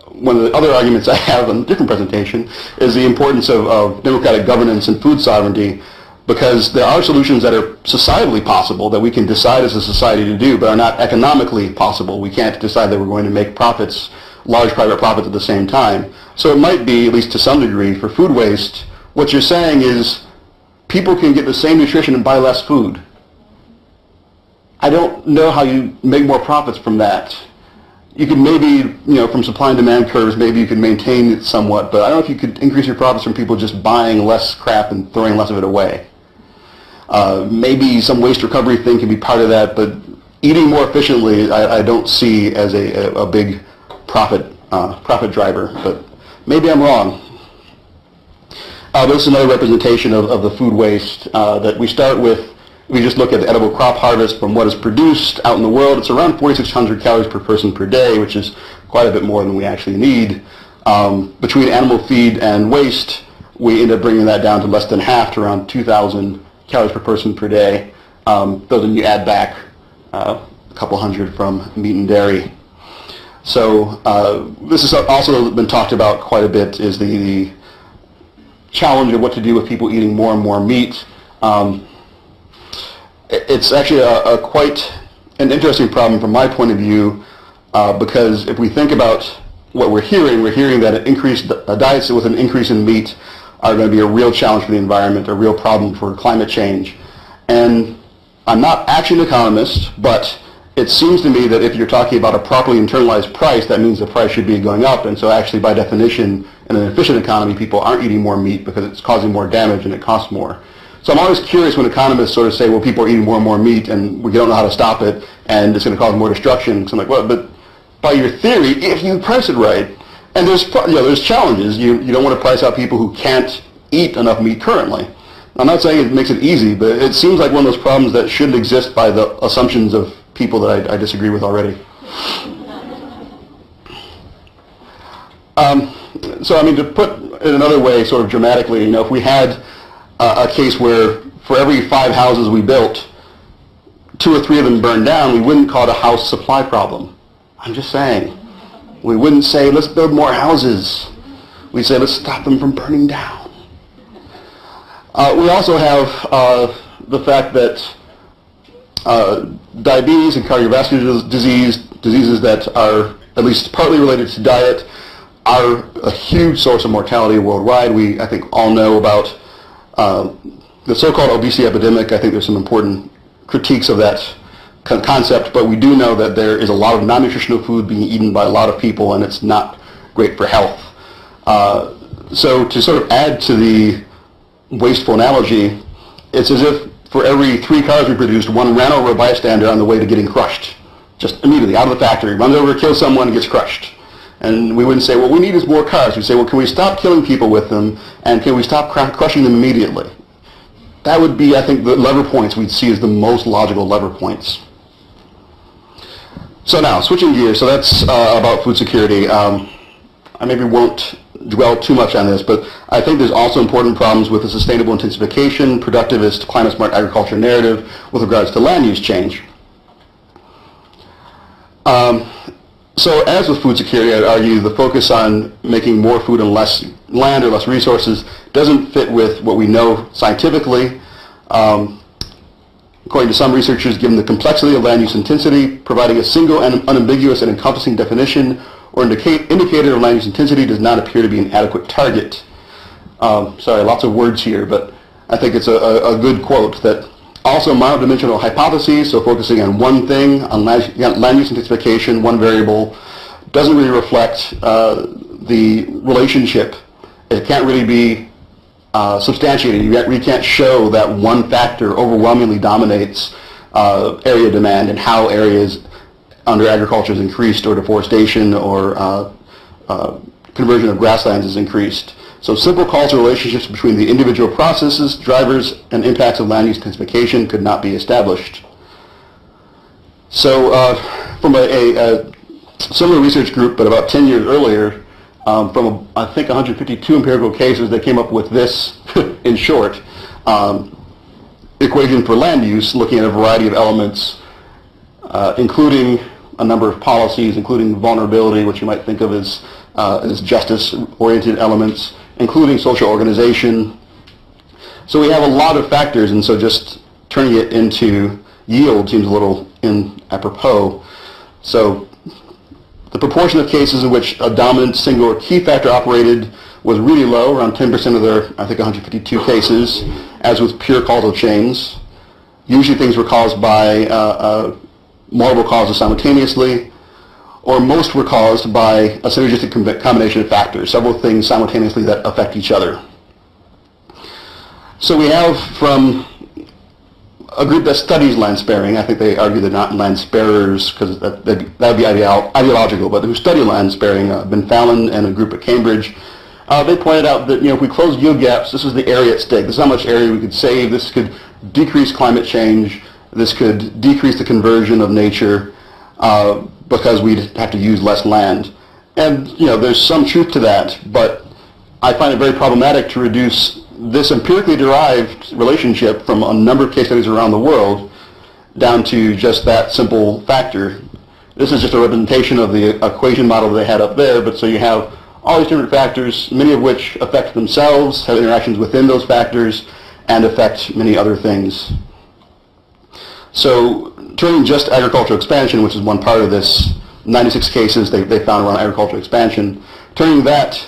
one of the other arguments I have in a different presentation is the importance of democratic governance and food sovereignty, because there are solutions that are societally possible that we can decide as a society to do, but are not economically possible. We can't decide that we're going to make profits, large private profits at the same time. So it might be, at least to some degree, for food waste, what you're saying is people can get the same nutrition and buy less food. I don't know how you make more profits from that. You could maybe, you know, from supply and demand curves, maybe you could maintain it somewhat, but I don't know if you could increase your profits from people just buying less crap and throwing less of it away. Maybe some waste recovery thing can be part of that, but eating more efficiently I don't see as a big profit driver, but maybe I'm wrong. This is another representation of the food waste that we start with. We just look at the edible crop harvest from what is produced out in the world. It's around 4,600 calories per person per day, which is quite a bit more than we actually need. Between animal feed and waste, we end up bringing that down to less than half, to around 2,000 calories per person per day. Those when you add back a couple hundred from meat and dairy. So this has also been talked about quite a bit, is the challenge of what to do with people eating more and more meat. It's actually a quite an interesting problem from my point of view, because if we think about what we're hearing that an increased diets with an increase in meat are going to be a real challenge for the environment, a real problem for climate change. And I'm not actually an economist, but it seems to me that if you're talking about a properly internalized price, that means the price should be going up. And so actually, by definition, in an efficient economy, people aren't eating more meat because it's causing more damage and it costs more. So I'm always curious when economists sort of say, well, people are eating more and more meat and we don't know how to stop it and it's going to cause more destruction. So I'm like, well, but by your theory, if you price it right, and there's challenges. You don't want to price out people who can't eat enough meat currently. I'm not saying it makes it easy, but it seems like one of those problems that shouldn't exist by the assumptions of people that I disagree with already. So I mean, to put it another way, sort of dramatically, if we had a case where for every 5 houses we built, 2 or 3 of them burned down, we wouldn't call it a house supply problem. I'm just saying. We wouldn't say, let's build more houses. We'd say, let's stop them from burning down. We also have the fact that diabetes and cardiovascular diseases that are at least partly related to diet, are a huge source of mortality worldwide. We, I think, all know about the so-called obesity epidemic. I think there's some important critiques of that concept, but we do know that there is a lot of non-nutritional food being eaten by a lot of people, and it's not great for health. So to sort of add to the wasteful analogy, it's as if for every 3 cars we produced, 1 ran over a bystander on the way to getting crushed. Just immediately, out of the factory, runs over, kills someone, and gets crushed. And we wouldn't say, well, we need is more cars. We'd say, well, can we stop killing people with them, and can we stop crushing them immediately? That would be, I think, the lever points we'd see as the most logical lever points. So now, switching gears, so that's about food security. I maybe won't dwell too much on this, but I think there's also important problems with the sustainable intensification, productivist, climate-smart agriculture narrative with regards to land use change. So as with food security, I'd argue the focus on making more food and less land or less resources doesn't fit with what we know scientifically. According to some researchers, given the complexity of land use intensity, providing a single and unambiguous and encompassing definition or indicator of land use intensity does not appear to be an adequate target. Sorry, lots of words here, but I think it's a good quote that also monodimensional hypotheses, so focusing on one thing, on land use intensification, one variable, doesn't really reflect the relationship. It can't really be substantiated. You can't show that one factor overwhelmingly dominates area demand and how areas under agriculture is increased, or deforestation, or conversion of grasslands is increased. So simple causal relationships between the individual processes, drivers, and impacts of land use intensification could not be established. So from a similar research group, but about 10 years earlier, from I think 152 empirical cases, they came up with this, in short, equation for land use, looking at a variety of elements, including a number of policies, including vulnerability, which you might think of as justice-oriented elements, including social organization. So we have a lot of factors, and so just turning it into yield seems a little inapropos. So the proportion of cases in which a dominant single or key factor operated was really low, around 10% of their, I think, 152 cases, as with pure causal chains. Usually things were caused by multiple causes simultaneously, or most were caused by a synergistic combination of factors, several things simultaneously that affect each other. So we have from a group that studies land sparing, I think they argue they're not land sparers because that would be ideological, but who study land sparing, Ben Fallon and a group at Cambridge, they pointed out that, if we close yield gaps, this is the area at stake. This is how much area we could save. This could decrease climate change. This could decrease the conversion of nature because we'd have to use less land. And, there's some truth to that, but I find it very problematic to reduce this empirically derived relationship from a number of case studies around the world down to just that simple factor. This is just a representation of the equation model they had up there, but so you have all these different factors, many of which affect themselves, have interactions within those factors, and affect many other things. So turning just agricultural expansion, which is one part of this, 96 cases they found around agricultural expansion, turning that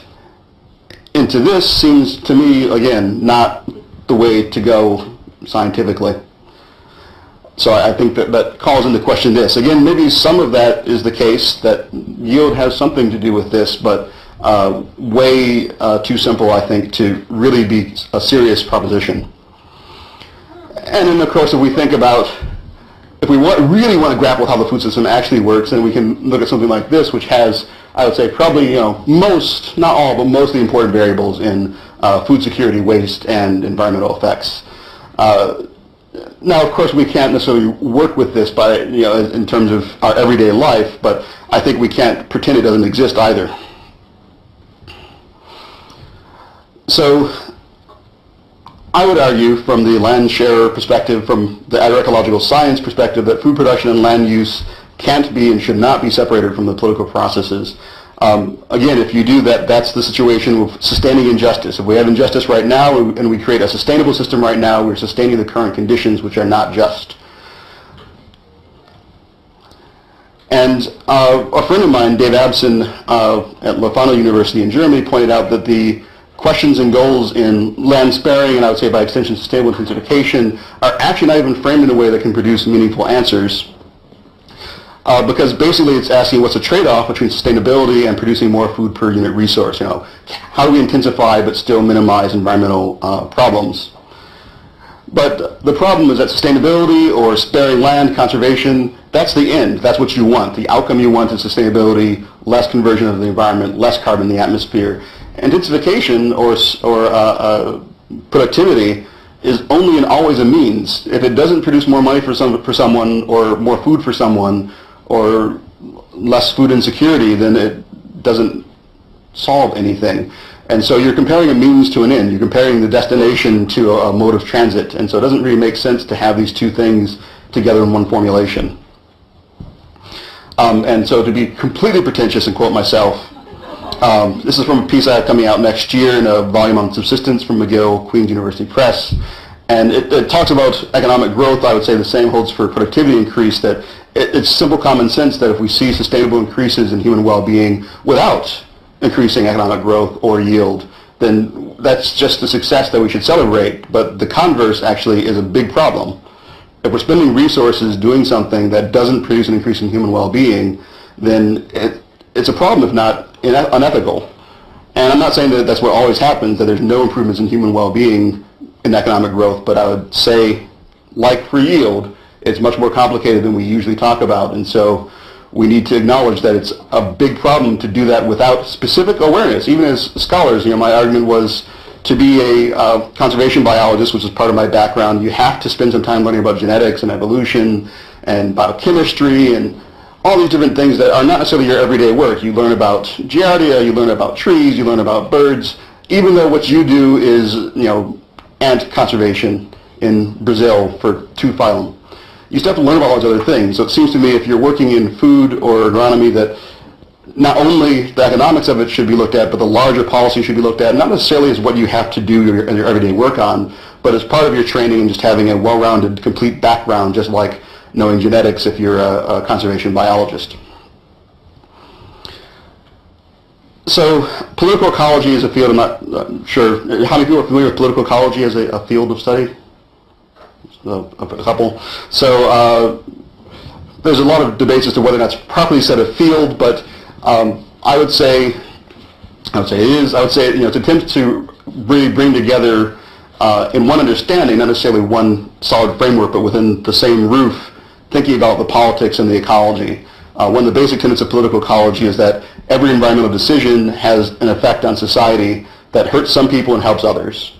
into this seems to me, again, not the way to go scientifically. So I think that calls into question this. Again, maybe some of that is the case, that yield has something to do with this, but way too simple, I think, to really be a serious proposition. And then, of course, if we think about, if we really want to grapple with how the food system actually works, then we can look at something like this, which has, I would say, probably, most, not all, but most of the important variables in food security, waste, and environmental effects. Now, of course, we can't necessarily work with this by, in terms of our everyday life, but I think we can't pretend it doesn't exist either. So, I would argue from the land share perspective, from the agroecological science perspective, that food production and land use can't be and should not be separated from the political processes. Again, if you do that, that's the situation of sustaining injustice. If we have injustice right now and we create a sustainable system right now, we're sustaining the current conditions, which are not just. And a friend of mine, Dave Abson, at Leuphana University in Germany, pointed out that the questions and goals in land sparing, and I would say by extension sustainable intensification, are actually not even framed in a way that can produce meaningful answers. Because basically it's asking what's the trade-off between sustainability and producing more food per unit resource. How do we intensify but still minimize environmental problems? But the problem is that sustainability or sparing land, conservation, that's the end. That's what you want. The outcome you want is sustainability, less conversion of the environment, less carbon in the atmosphere. Intensification or productivity is only and always a means. If it doesn't produce more money for someone or more food for someone or less food insecurity, then it doesn't solve anything. And so you're comparing a means to an end. You're comparing the destination to a mode of transit. And so it doesn't really make sense to have these two things together in one formulation. And so to be completely pretentious and quote myself, this is from a piece I have coming out next year in a volume on subsistence from McGill, Queen's University Press. And it talks about economic growth. I would say the same holds for productivity increase, that it's simple common sense that if we see sustainable increases in human well-being without increasing economic growth or yield, then that's just a success that we should celebrate. But the converse actually is a big problem. If we're spending resources doing something that doesn't produce an increase in human well-being, then it's a problem, if not unethical. And I'm not saying that that's what always happens, that there's no improvements in human well-being in economic growth, but I would say, like for yield, it's much more complicated than we usually talk about. And so we need to acknowledge that it's a big problem to do that without specific awareness. Even as scholars, my argument was to be a conservation biologist, which is part of my background, you have to spend some time learning about genetics and evolution and biochemistry and all these different things that are not necessarily your everyday work. You learn about giardia, you learn about trees, you learn about birds, even though what you do is, ant conservation in Brazil for two phylum. You still have to learn about all those other things. So it seems to me if you're working in food or agronomy that not only the economics of it should be looked at, but the larger policy should be looked at, not necessarily as what you have to do your everyday work on, but as part of your training and just having a well-rounded, complete background, just like knowing genetics if you're a conservation biologist. So political ecology is a field, I'm not sure, how many people are familiar with political ecology as a field of study? A couple. So there's a lot of debates as to whether that's properly set a field, but I would say it is. I would say it's attempt to really bring together in one understanding, not necessarily one solid framework, but within the same roof, thinking about the politics and the ecology. One of the basic tenets of political ecology is that every environmental decision has an effect on society, that hurts some people and helps others.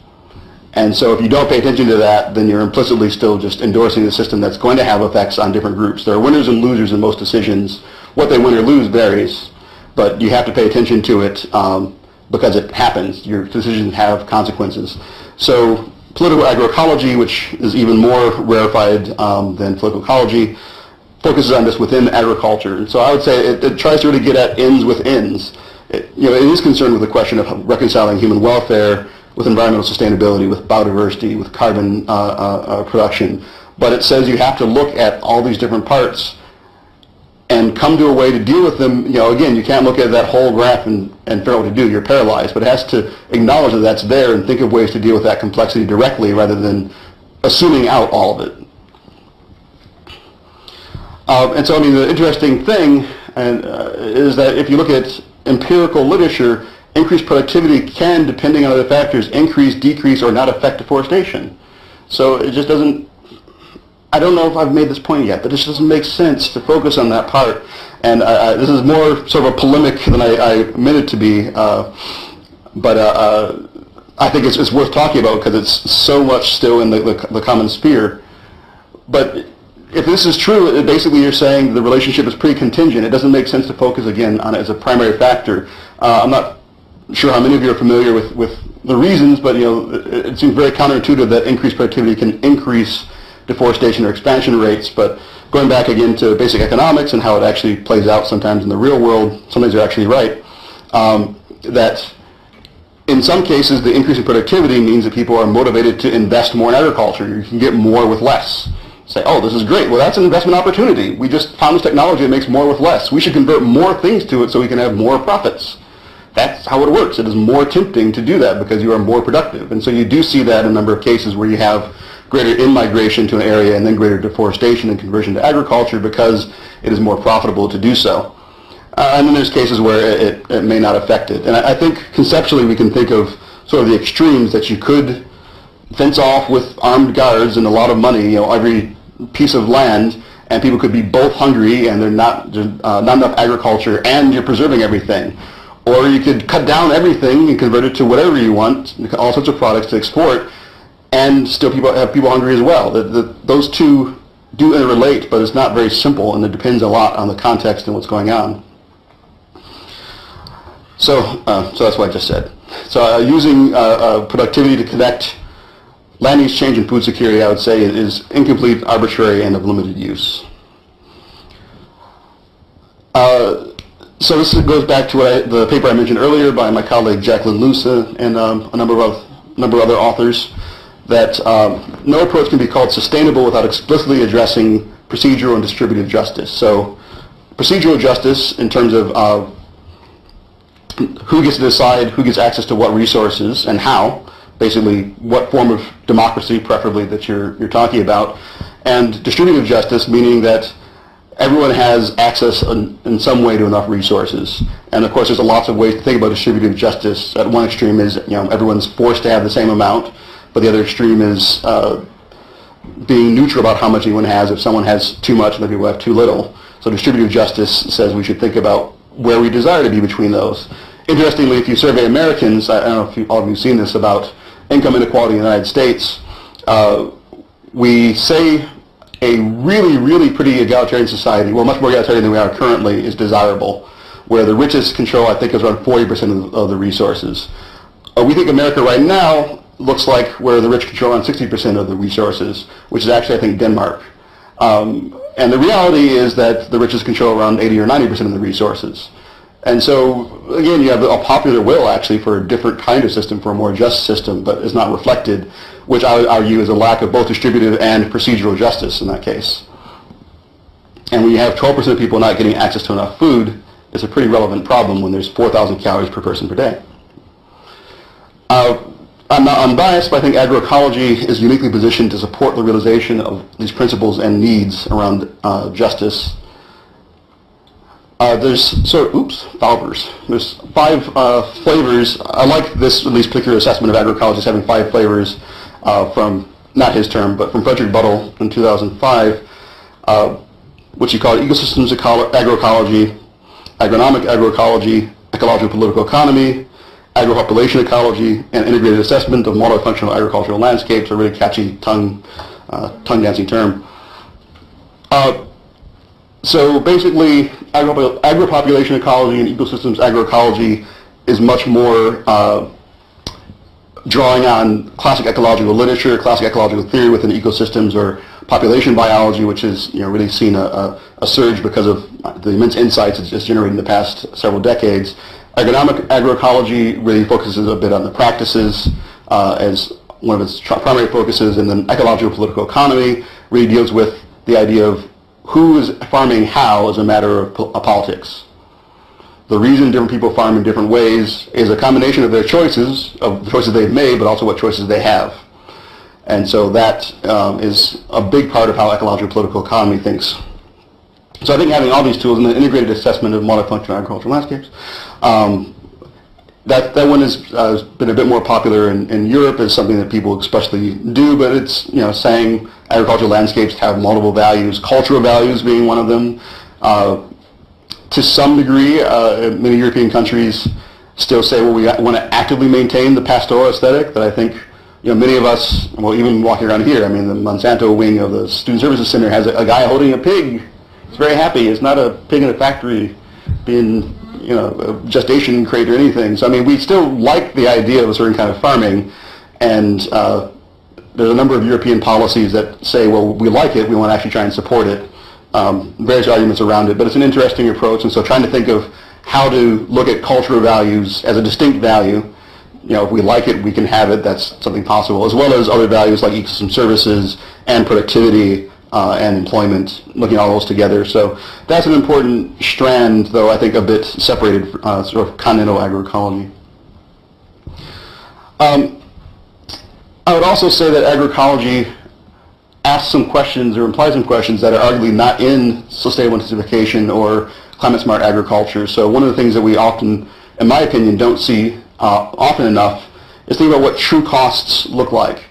And so if you don't pay attention to that, then you're implicitly still just endorsing a system that's going to have effects on different groups. There are winners and losers in most decisions. What they win or lose varies, but you have to pay attention to it because it happens. Your decisions have consequences. So political agroecology, which is even more rarefied than political ecology, focuses on this within agriculture. And so I would say it tries to really get at ends with ends. It is concerned with the question of reconciling human welfare with environmental sustainability, with biodiversity, with carbon production. But it says you have to look at all these different parts and come to a way to deal with them. Again, you can't look at that whole graph and figure out what to do. You're paralyzed. But it has to acknowledge that that's there and think of ways to deal with that complexity directly rather than assuming out all of it. And so, the interesting thing is that if you look at empirical literature, increased productivity can, depending on other factors, increase, decrease, or not affect deforestation. So it just doesn't, I don't know if I've made this point yet, but it just doesn't make sense to focus on that part. And this is more sort of a polemic than I meant it to be, but I think it's worth talking about because it's so much still in the common sphere. But if this is true, basically you're saying the relationship is pretty contingent. It doesn't make sense to focus again on it as a primary factor. I'm not sure how many of you are familiar with the reasons, but it seems very counterintuitive that increased productivity can increase deforestation or expansion rates. But going back again to basic economics and how it actually plays out sometimes in the real world, sometimes you're actually right, that in some cases the increase in productivity means that people are motivated to invest more in agriculture. You can get more with less. Say, oh, this is great. Well, that's an investment opportunity. We just found this technology that makes more with less. We should convert more things to it so we can have more profits. That's how it works. It is more tempting to do that because you are more productive. And so you do see that in a number of cases where you have greater in-migration to an area and then greater deforestation and conversion to agriculture because it is more profitable to do so. And then there's cases where it may not affect it. And I think conceptually we can think of sort of the extremes that you could fence off with armed guards and a lot of money, every piece of land, and people could be both hungry and there's not enough agriculture and you're preserving everything. Or you could cut down everything and convert it to whatever you want, all sorts of products to export, and still have people hungry as well. Those two do interrelate, but it's not very simple, and it depends a lot on the context and what's going on. So that's what I just said. So using productivity to connect land use change and food security, I would say, is incomplete, arbitrary, and of limited use. So this goes back to the paper I mentioned earlier by my colleague Jacqueline Lusa and a number of other authors, that no approach can be called sustainable without explicitly addressing procedural and distributive justice. So procedural justice in terms of who gets to decide who gets access to what resources and how, basically what form of democracy preferably that you're talking about, and distributive justice, meaning that everyone has access in some way to enough resources. And of course there's lots of ways to think about distributive justice. At one extreme is everyone's forced to have the same amount, but the other extreme is being neutral about how much anyone has. If someone has too much, then people have too little. So distributive justice says we should think about where we desire to be between those. Interestingly, if you survey Americans, I don't know if all of you have seen this, about income inequality in the United States, we say a really, really pretty egalitarian society, well, much more egalitarian than we are currently, is desirable, where the richest control, I think, is around 40% of the resources. We think America right now looks like where the rich control around 60% of the resources, which is actually, I think, Denmark. And the reality is that the richest control around 80 or 90% of the resources. And so, again, you have a popular will, actually, for a different kind of system, for a more just system, but is not reflected, which I would argue is a lack of both distributive and procedural justice in that case. And when you have 12% of people not getting access to enough food, it's a pretty relevant problem when there's 4,000 calories per person per day. I'm not unbiased, but I think agroecology is uniquely positioned to support the realization of these principles and needs around justice. There's flavors. There's 5 flavors. I like this, at least particular assessment of agroecology as having 5 flavors from, not his term, but from Frederick Buttle in 2005, which he called ecosystems agroecology, agronomic agroecology, ecological political economy, agro-population ecology, and integrated assessment of multifunctional agricultural landscapes, a really catchy tongue-dancing term. So basically, agro-population ecology and ecosystems agroecology is much more drawing on classic ecological literature, classic ecological theory within ecosystems, or population biology, which has really seen a surge because of the immense insights it's generated in the past several decades. Agronomic agroecology really focuses a bit on the practices as one of its primary focuses, and then ecological political economy really deals with the idea of who is farming how as a matter of politics. The reason different people farm in different ways is a combination of their choices, of the choices they've made, but also what choices they have. And so that is a big part of how ecological political economy thinks. So I think having all these tools and the integrated assessment of multifunctional agricultural landscapes, that one has been a bit more popular in Europe as something that people especially do, but it's saying agricultural landscapes have multiple values, cultural values being one of them. To some degree, many European countries still say, well, we want to actively maintain the pastoral aesthetic that I think many of us, well, even walking around here, I mean, the Monsanto wing of the Student Services Center has a guy holding a pig. He's very happy. It's not a pig in a factory being, a gestation crate or anything. So, I mean, we still like the idea of a certain kind of farming, and there's a number of European policies that say, well, we like it, we want to actually try and support it. Various arguments around it, but it's an interesting approach, and so trying to think of how to look at cultural values as a distinct value. If we like it, we can have it, that's something possible, as well as other values like ecosystem services and productivity and employment, looking at all those together. So that's an important strand, though I think a bit separated, sort of continental agroecology. I would also say that agroecology asks some questions or implies some questions that are arguably not in sustainable intensification or climate-smart agriculture. So one of the things that we often, in my opinion, don't see often enough is think about what true costs look like.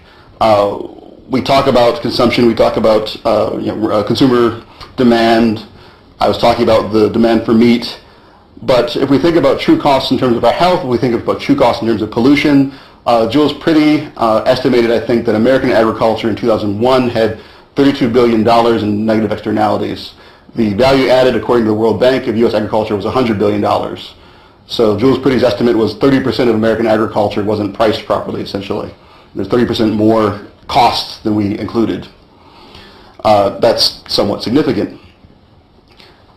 We talk about consumption, we talk about consumer demand. I was talking about the demand for meat. But if we think about true costs in terms of our health, we think about true costs in terms of pollution. Jules Pretty estimated, I think, that American agriculture in 2001 had $32 billion in negative externalities. The value added, according to the World Bank, of U.S. agriculture was $100 billion. So Jules Pretty's estimate was 30% of American agriculture wasn't priced properly, essentially. There's 30% more costs than we included. That's somewhat significant.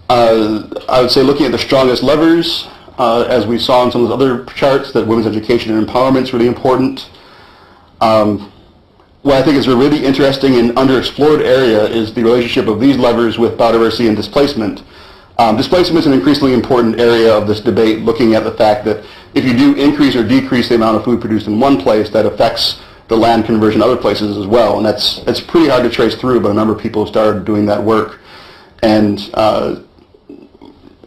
I would say looking at the strongest levers, as we saw in some of those other charts, that women's education and empowerment is really important. What I think is a really interesting and underexplored area is the relationship of these levers with biodiversity and displacement. Displacement is an increasingly important area of this debate, looking at the fact that if you do increase or decrease the amount of food produced in one place, that affects the land conversion in other places as well. And it's pretty hard to trace through, but a number of people have started doing that work. And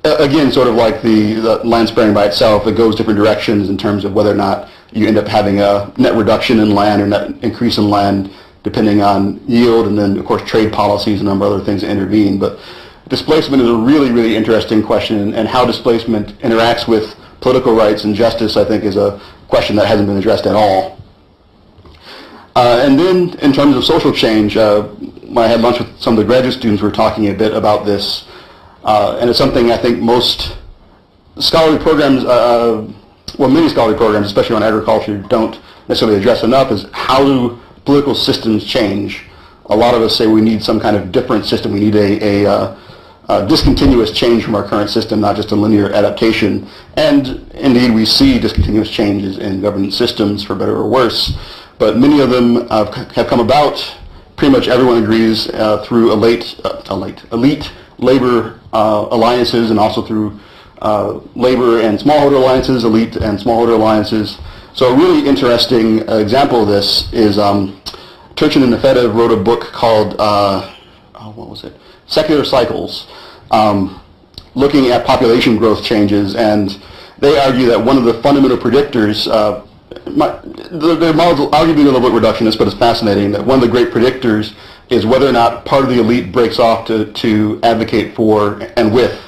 again, sort of like the land sparing by itself, it goes different directions in terms of whether or not you end up having a net reduction in land or net increase in land, depending on yield, and then, of course, trade policies and a number of other things that intervene. But displacement is a really, really interesting question, and how displacement interacts with political rights and justice, I think, is a question that hasn't been addressed at all. And then, in terms of social change, when I had lunch with some of the graduate students, we were talking a bit about this. And it's something I think most scholarly programs, many scholarly programs, especially on agriculture, don't necessarily address enough, is how do political systems change? A lot of us say we need some kind of different system. We need a discontinuous change from our current system, not just a linear adaptation. And indeed, we see discontinuous changes in governance systems, for better or worse. But many of them have come about, pretty much everyone agrees, through elite labor alliances, and also through labor and smallholder alliances, elite and smallholder alliances. So a really interesting example of this is Turchin and Nefedov wrote a book called, Secular Cycles, looking at population growth changes, and they argue that one of the fundamental predictors, their models are arguably a little bit reductionist, but it's fascinating, that one of the great predictors is whether or not part of the elite breaks off to advocate for and with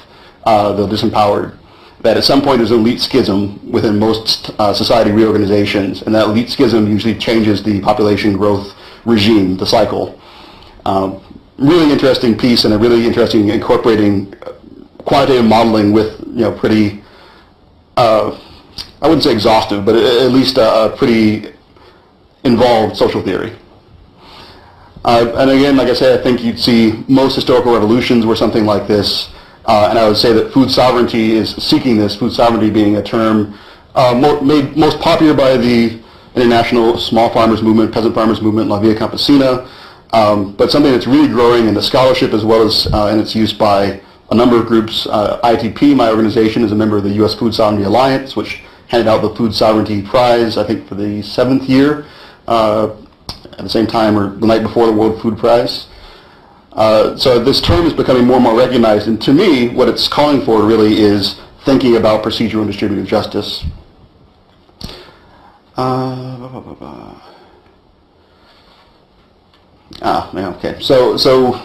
the disempowered. that at some point there's an elite schism within most society reorganizations, and that elite schism usually changes the population growth regime, the cycle. Really interesting piece, and a really interesting incorporating quantitative modeling with, pretty, I wouldn't say exhaustive, but at least a pretty involved social theory. And again, like I said, I think you'd see most historical revolutions were something like this. And I would say that food sovereignty is seeking this, food sovereignty being a term made most popular by the international small farmers movement, peasant farmers movement, La Via Campesina, but something that's really growing in the scholarship as well as in its use by a number of groups. ITP, my organization, is a member of the U.S. Food Sovereignty Alliance, which handed out the Food Sovereignty Prize, I think, for the 7th year, at the same time or the night before the World Food Prize. So this term is becoming more and more recognized, and to me, what it's calling for really is thinking about procedural and distributive justice. Okay. So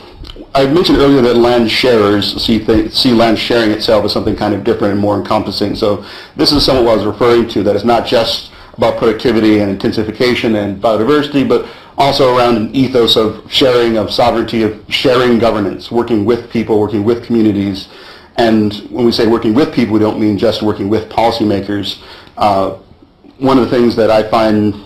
I mentioned earlier that land sharers see land sharing itself as something kind of different and more encompassing. So this is somewhat what I was referring to, that it's not just about productivity and intensification and biodiversity, but also around an ethos of sharing, of sovereignty, of sharing governance, working with people, working with communities. And when we say working with people, we don't mean just working with policymakers. One of the things that I find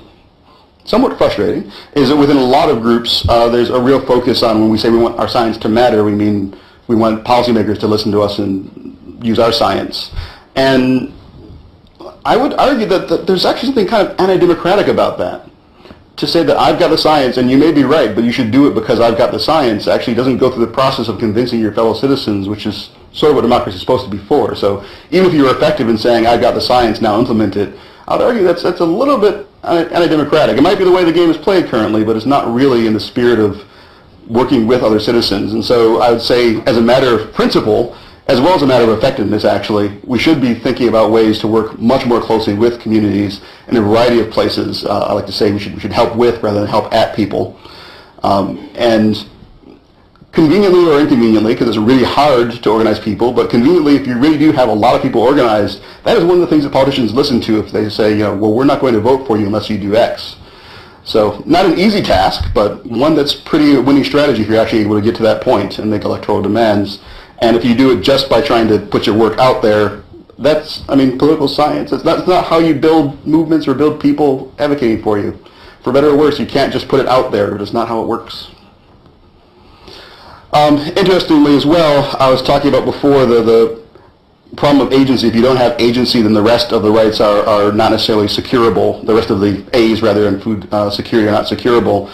somewhat frustrating is that within a lot of groups, there's a real focus on, when we say we want our science to matter, we mean we want policymakers to listen to us and use our science. And I would argue that there's actually something kind of anti-democratic about that. To say that I've got the science, and you may be right, but you should do it because I've got the science, actually doesn't go through the process of convincing your fellow citizens, which is sort of what democracy is supposed to be for. So even if you're effective in saying, I've got the science, now implement it, I would argue that's a little bit anti-democratic. It might be the way the game is played currently, but it's not really in the spirit of working with other citizens. And so I would say, as a matter of principle, as well as a matter of effectiveness, actually, we should be thinking about ways to work much more closely with communities in a variety of places. I like to say we should help with rather than help at people. And conveniently or inconveniently, because it's really hard to organize people, but conveniently, if you really do have a lot of people organized, that is one of the things that politicians listen to if they say, well, we're not going to vote for you unless you do X. So not an easy task, but one that's pretty a winning strategy if you're actually able to get to that point and make electoral demands. And if you do it just by trying to put your work out there, that's, political science. It's not how you build movements or build people advocating for you. For better or worse, you can't just put it out there. It's not how it works. Interestingly as well, I was talking about before the problem of agency. If you don't have agency, then the rest of the rights are not necessarily securable. The rest of the A's, rather, in food security are not securable.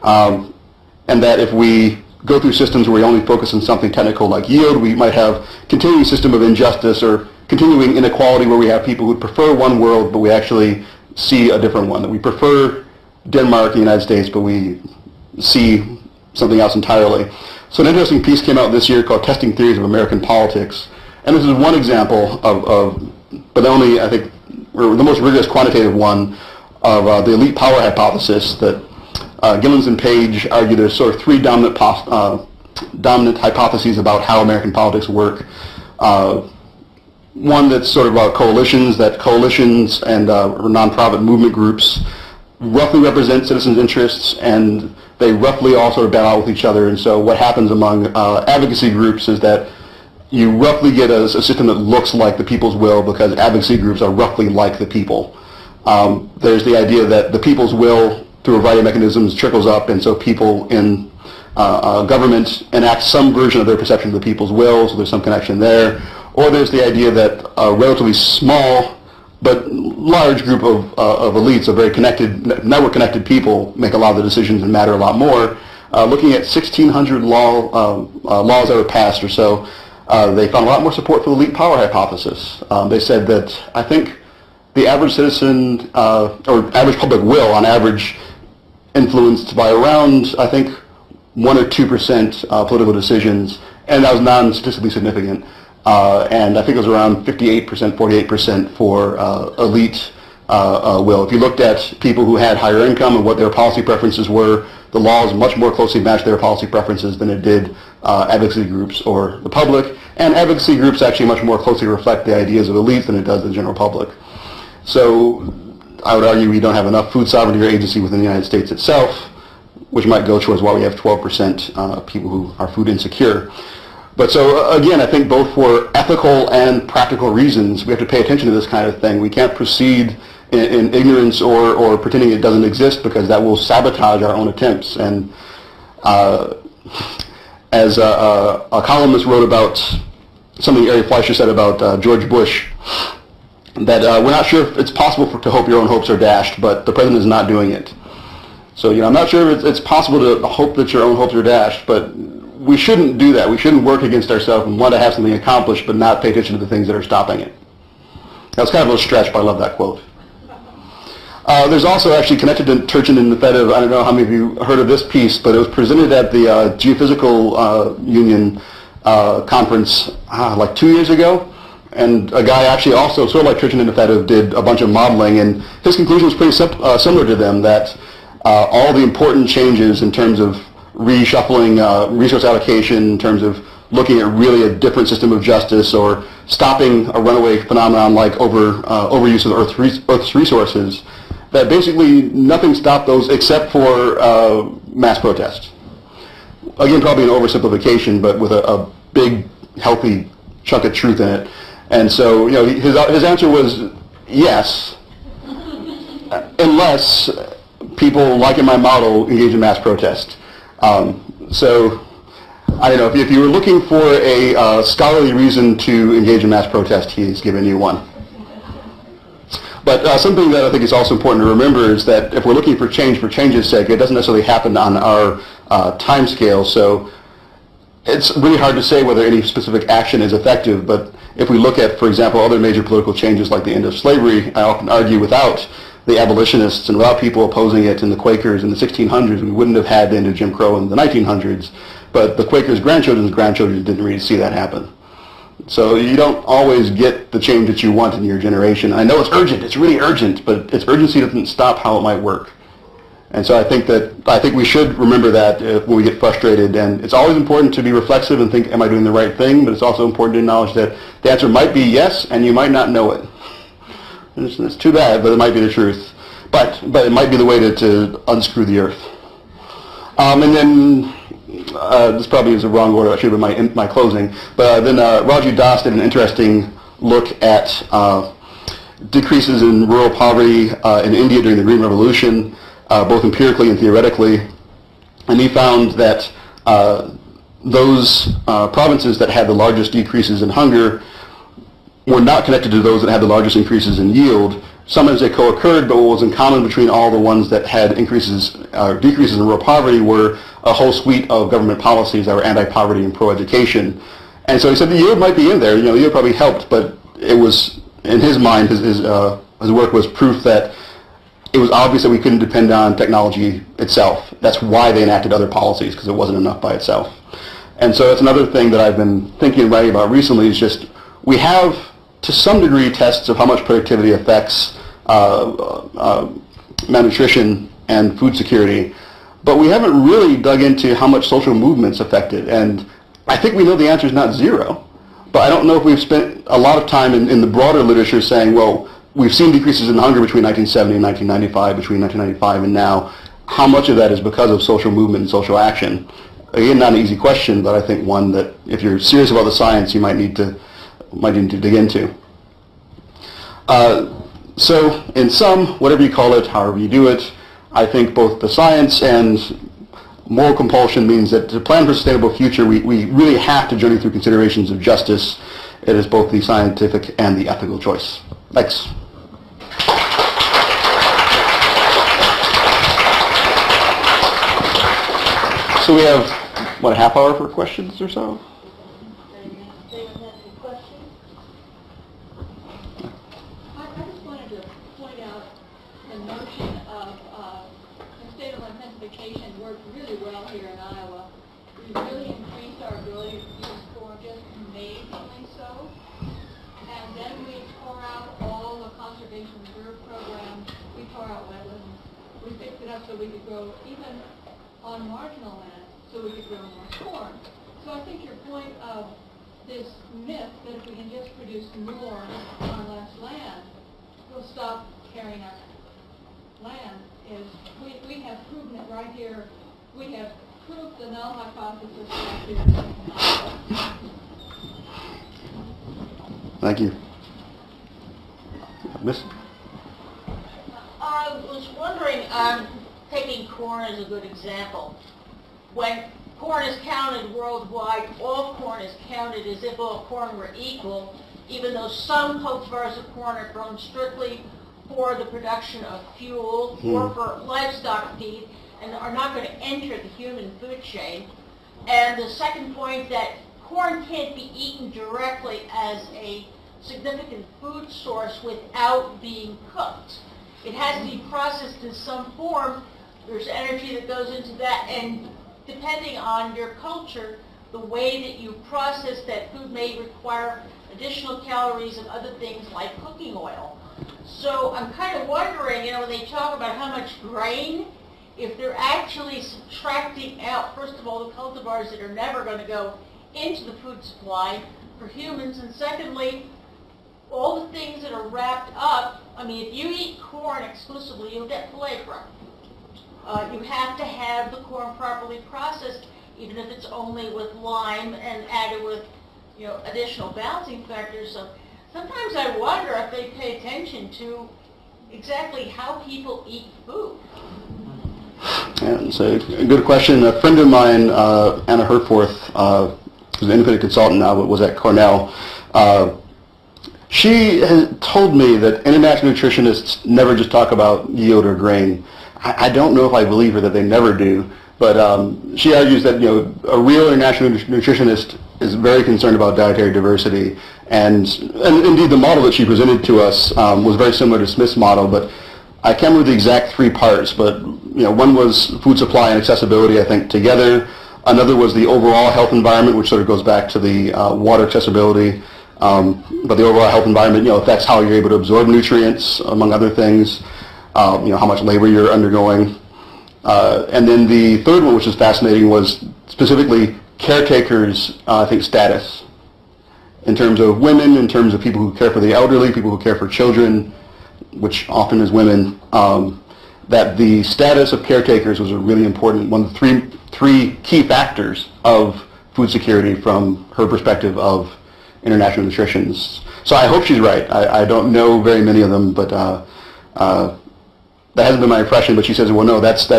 And that if we go through systems where we only focus on something technical like yield, we might have continuing system of injustice or continuing inequality where we have people who prefer one world, but we actually see a different one. That we prefer Denmark, the United States, but we see something else entirely. So an interesting piece came out this year called Testing Theories of American Politics. And this is one example of but only, I think, or the most rigorous quantitative one of the elite power hypothesis that Gillens and Page argue there's sort of three dominant hypotheses about how American politics work. One that's sort of about coalitions, that coalitions and nonprofit movement groups roughly represent citizens' interests, and they roughly all sort of battle out with each other. And so what happens among advocacy groups is that you roughly get a system that looks like the people's will because advocacy groups are roughly like the people. There's the idea that the people's will, through a variety of mechanisms, trickles up, and so people in government enact some version of their perception of the people's will, so there's some connection there. Or there's the idea that a relatively small but large group of elites, of very connected, network-connected people, make a lot of the decisions and matter a lot more. Looking at 1,600 laws that were passed or so, they found a lot more support for the elite power hypothesis. They said that, I think, the average citizen, or average public will, on average, influenced by around, I think, 1 or 2% political decisions, and that was non-statistically significant. And I think it was around 58%, 48% for elite will. If you looked at people who had higher income and what their policy preferences were, the laws much more closely matched their policy preferences than it did advocacy groups or the public. And advocacy groups actually much more closely reflect the ideas of elites than it does the general public. So I would argue we don't have enough food sovereignty or agency within the United States itself, which might go towards why we have 12% people who are food insecure. But so again, I think both for ethical and practical reasons, we have to pay attention to this kind of thing. We can't proceed in ignorance or pretending it doesn't exist, because that will sabotage our own attempts. And as a columnist wrote about something Ari Fleischer said about George Bush, that we're not sure if it's possible to hope your own hopes are dashed, but the president is not doing it. So, I'm not sure if it's possible to hope that your own hopes are dashed, but we shouldn't do that. We shouldn't work against ourselves and want to have something accomplished, but not pay attention to the things that are stopping it. That was kind of a stretch, but I love that quote. There's also actually connected to Turchin and Fed. I don't know how many of you heard of this piece, but it was presented at the Geophysical Union conference like 2 years ago. And a guy actually also, sort of like Turchin and Fed, did a bunch of modeling, and his conclusion was pretty similar to them, that all the important changes in terms of reshuffling resource allocation, in terms of looking at really a different system of justice, or stopping a runaway phenomenon like overuse of Earth's resources, that basically nothing stopped those except for mass protest. Again, probably an oversimplification, but with a big, healthy chunk of truth in it. And so, his answer was yes, unless people, like in my model, engage in mass protest. So, I don't know, if you were looking for a scholarly reason to engage in mass protest, he's given you one. But something that I think is also important to remember is that if we're looking for change's sake, it doesn't necessarily happen on our time scale. So it's really hard to say whether any specific action is effective. But if we look at, for example, other major political changes like the end of slavery, I often argue without the abolitionists and without people opposing it and the Quakers in the 1600s, we wouldn't have had the end of Jim Crow in the 1900s. But the Quakers' grandchildren's grandchildren didn't really see that happen. So you don't always get the change that you want in your generation. I know it's urgent, it's really urgent, but its urgency doesn't stop how it might work. And so I think we should remember that when we get frustrated. And it's always important to be reflexive and think, am I doing the right thing? But it's also important to acknowledge that the answer might be yes, and you might not know it. It's too bad, but it might be the truth. But it might be the way to unscrew the earth. And then this probably is the wrong order. I should have been my closing. But then Raju Das did an interesting look at decreases in rural poverty in India during the Green Revolution, both empirically and theoretically. And he found that those provinces that had the largest decreases in hunger were not connected to those that had the largest increases in yield. Sometimes they co-occurred, but what was in common between all the ones that had decreases in rural poverty were a whole suite of government policies that were anti-poverty and pro-education. And so he said the yield might be in there. The yield probably helped, but it was, in his mind, his work was proof that it was obvious that we couldn't depend on technology itself. That's why they enacted other policies, because it wasn't enough by itself. And so that's another thing that I've been thinking and writing about recently, is just we have, to some degree, tests of how much productivity affects malnutrition and food security, but we haven't really dug into how much social movements affect it. And I think we know the answer is not zero, but I don't know if we've spent a lot of time in the broader literature saying, well, we've seen decreases in hunger between 1970 and 1995, between 1995 and now. How much of that is because of social movement and social action? Again, not an easy question, but I think one that, if you're serious about the science, you might need to dig into. So, in sum, whatever you call it, however you do it, I think both the science and moral compulsion means that to plan for a sustainable future, we really have to journey through considerations of justice. It is both the scientific and the ethical choice. Thanks. So we have, what, a half hour for questions or so? I just wanted to point out the notion of sustainable intensification worked really well here in Iowa. We really increased our ability to use corn, just amazingly so. And then we tore out all the conservation reserve programs. We tore out wetlands. We fixed it up so we could grow even on marginal land, so we could grow more corn. So I think your point of this myth that if we can just produce more on less land, we'll stop carrying our land, is we have proven it right here. We have proved the null hypothesis right here. Thank you. Miss? I was wondering, taking corn as a good example. When corn is counted worldwide, all corn is counted as if all corn were equal, even though some cultivars of corn are grown strictly for the production of fuel or for livestock feed and are not going to enter the human food chain. And the second point, that corn can't be eaten directly as a significant food source without being cooked. It has to be processed in some form. There's energy that goes into that, and depending on your culture, the way that you process that food may require additional calories and other things like cooking oil. So I'm kind of wondering, when they talk about how much grain, if they're actually subtracting out, first of all, the cultivars that are never going to go into the food supply for humans, and secondly, all the things that are wrapped up. I mean, if you eat corn exclusively, you'll get pellagra. You have to have the corn properly processed, even if it's only with lime and added with, additional balancing factors. So sometimes I wonder if they pay attention to exactly how people eat food. Yeah, it's a good question. A friend of mine, Anna Herforth, who's an independent consultant now, but was at Cornell, she has told me that international nutritionists never just talk about yield or grain. I don't know if I believe her that they never do, but she argues that a real international nutritionist is very concerned about dietary diversity, and indeed the model that she presented to us was very similar to Smith's model, but I can't remember the exact three parts, but one was food supply and accessibility, I think, together. Another was the overall health environment, which sort of goes back to the water accessibility. But the overall health environment, affects how you're able to absorb nutrients, among other things, how much labor you're undergoing. And then the third one, which is fascinating, was specifically caretakers, I think, status. In terms of women, in terms of people who care for the elderly, people who care for children, which often is women, that the status of caretakers was a really important, one of the three key factors of food security from her perspective of international nutritionists. So I hope she's right. I don't know very many of them, but that hasn't been my impression. But she says, well, no, that's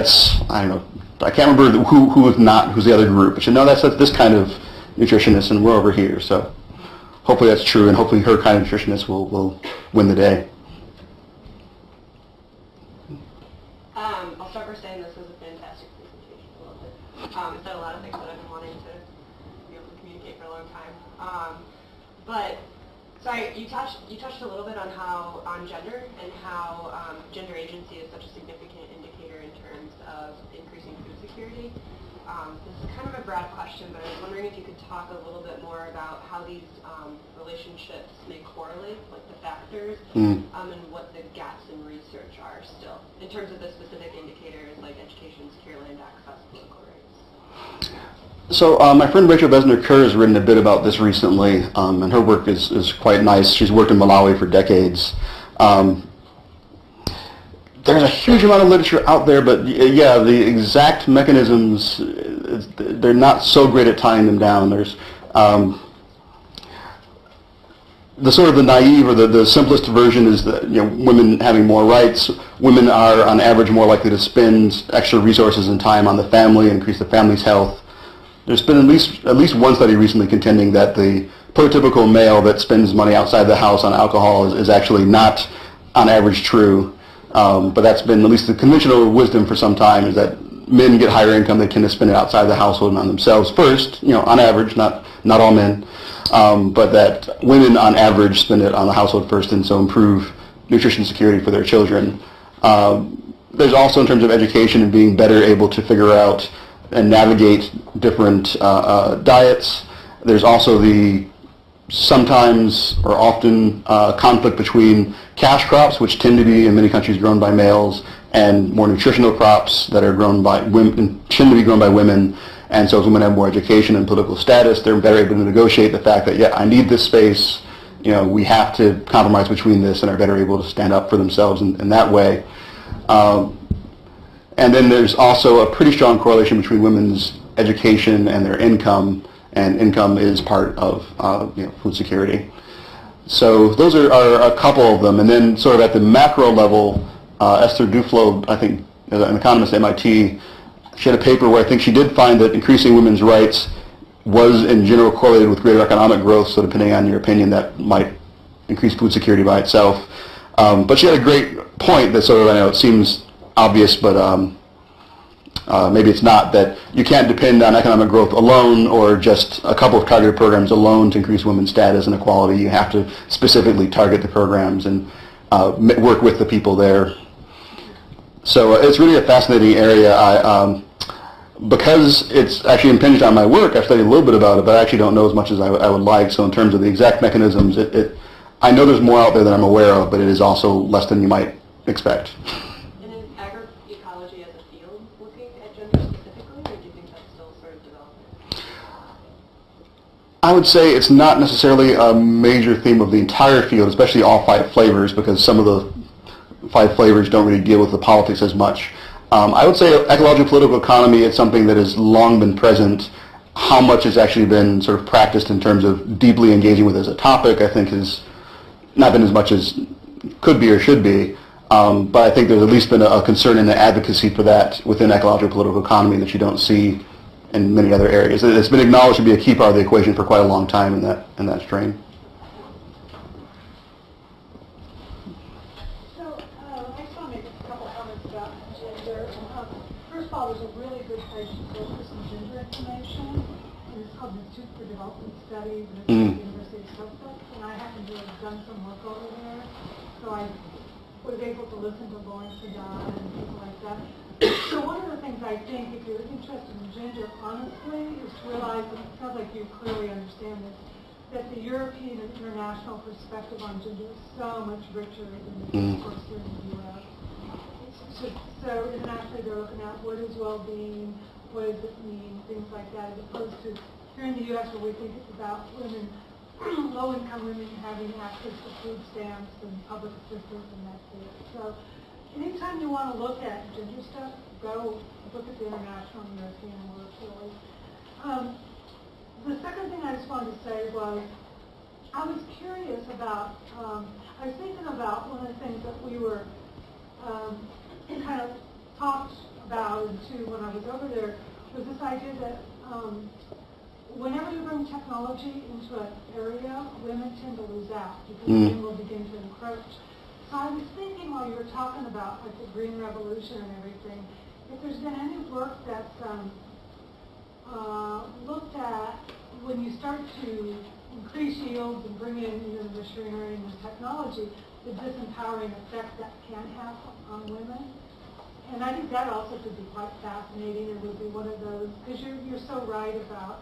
I don't know. I can't remember who's the other group. But she said, no, that's this kind of nutritionist, and we're over here. So hopefully that's true, and hopefully her kind of nutritionist will win the day. I'll start by saying this was a fantastic presentation. I loved it. It said a lot of things that I've been wanting to be able to communicate for a long time. But sorry, you touched a little bit on gender and how gender agency is such a significant indicator in terms of increasing food security. This is kind of a broad question, but I was wondering if you could talk a little bit more about how these relationships may correlate, like the factors, and what the gaps in research are still, in terms of the specific indicators like education, secure land access, political rights. So my friend Rachel Besner-Kerr has written a bit about this recently, and her work is quite nice. She's worked in Malawi for decades. There's a huge amount of literature out there, but yeah, the exact mechanisms, they're not so great at tying them down. There's the sort of the naive or the simplest version is that women having more rights. Women are on average more likely to spend extra resources and time on the family, increase the family's health. There's been at least one study recently contending that the prototypical male that spends money outside the house on alcohol is actually not on average true. But that's been at least the conventional wisdom for some time, is that men get higher income, they tend to spend it outside the household and on themselves first, on average, not all men, but that women on average spend it on the household first, and so improve nutrition security for their children. There's also, in terms of education and being better able to figure out and navigate different diets, there's also the sometimes or often conflict between cash crops, which tend to be in many countries grown by males, and more nutritional crops that are grown by women, tend to be grown by women. And so as women have more education and political status, they're better able to negotiate the fact that, yeah, I need this space, we have to compromise between this, and are better able to stand up for themselves in that way. And then there's also a pretty strong correlation between women's education and their income, and income is part of food security. So those are a couple of them. And then sort of at the macro level, Esther Duflo, I think, an economist at MIT, she had a paper where I think she did find that increasing women's rights was in general correlated with greater economic growth, so depending on your opinion, that might increase food security by itself. But she had a great point that sort of, I know it seems obvious, but maybe it's not, that you can't depend on economic growth alone or just a couple of targeted programs alone to increase women's status and equality. You have to specifically target the programs and work with the people there. So it's really a fascinating area. Because it's actually impinged on my work, I've studied a little bit about it, but I actually don't know as much as I would like. So in terms of the exact mechanisms, I know there's more out there than I'm aware of, but it is also less than you might expect. And is agroecology as a field looking at gender specifically, or do you think that's still sort of developing? I would say it's not necessarily a major theme of the entire field, especially all 5 flavors, because some of the 5 flavors don't really deal with the politics as much. I would say ecological political economy is something that has long been present. How much has actually been sort of practiced in terms of deeply engaging with it as a topic, I think has not been as much as could be or should be. But I think there's at least been a concern in the advocacy for that within ecological political economy that you don't see in many other areas. It's been acknowledged to be a key part of the equation for quite a long time in that strain. First of all, there's a really good place to focus on gender information, and it's called the Institute for Development Studies at the University of Suffolk, and I happen to have done some work over there, so I was able to listen to Lawrence Sadad and people like that. So one of the things I think, if you're interested in gender, honestly, is to realize, and it sounds like you clearly understand this, that the European and international perspective on gender is so much richer than the discourse here in the U.S. So internationally they're looking at what is well-being, what does it mean, things like that, as opposed to here in the U.S. where we think it's about women, low-income women having access to food stamps and public assistance and that's it. So anytime you want to look at gender stuff, go look at the international and European work really. The second thing I just wanted to say was I was curious about, I was thinking about one of the things that we were kind of talked about too when I was over there was this idea that whenever you bring technology into an area, women tend to lose out because men will begin to encroach. So I was thinking while you were talking about like the Green Revolution and everything, if there's been any work that's looked at when you start to increase yields and bring in the machinery and the technology, the disempowering effect that can have on women. And I think that also could be quite fascinating. It would be one of those, because you're so right about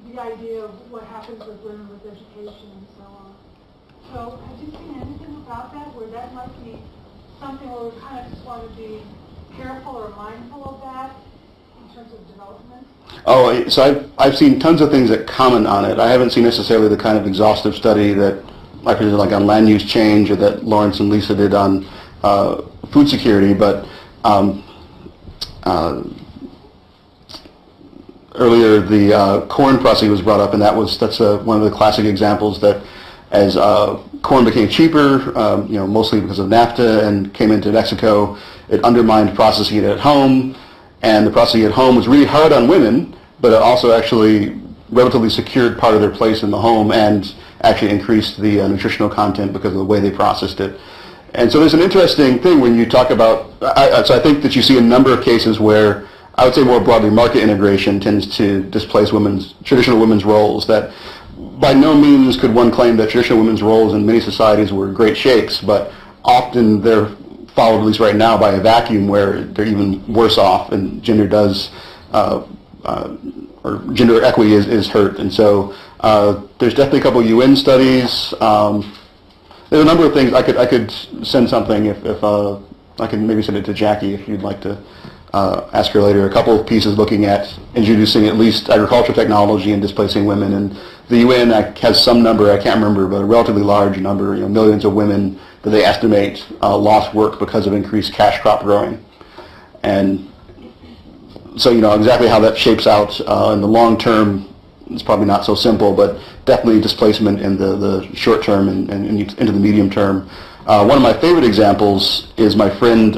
the idea of what happens with women with education and so on. So have you seen anything about that where that might be something where we kind of just want to be careful or mindful of that in terms of development? Oh, so I've seen tons of things that comment on it. I haven't seen necessarily the kind of exhaustive study that I presented like on land use change or that Lawrence and Lisa did on food security, but earlier the corn processing was brought up, and that's one of the classic examples that as corn became cheaper, mostly because of NAFTA and came into Mexico, it undermined processing it at home, and the processing at home was really hard on women, but it also actually relatively secured part of their place in the home and actually increased the nutritional content because of the way they processed it. And so there's an interesting thing when you talk about, so I think that you see a number of cases where I would say more broadly market integration tends to displace traditional women's roles. That by no means could one claim that traditional women's roles in many societies were great shakes, but often they're followed, at least right now, by a vacuum where they're even worse off, and gender does, or gender equity is hurt. And so there's definitely a couple of UN studies. There's a number of things. I could send something if I can maybe send it to Jackie if you'd like to ask her later, a couple of pieces looking at introducing at least agricultural technology and displacing women. And the UN has some number, I can't remember, but a relatively large number, millions of women that they estimate lost work because of increased cash crop growing. And so, exactly how that shapes out in the long term is probably not so simple, but definitely displacement in the short term and into the medium term. One of my favorite examples is my friend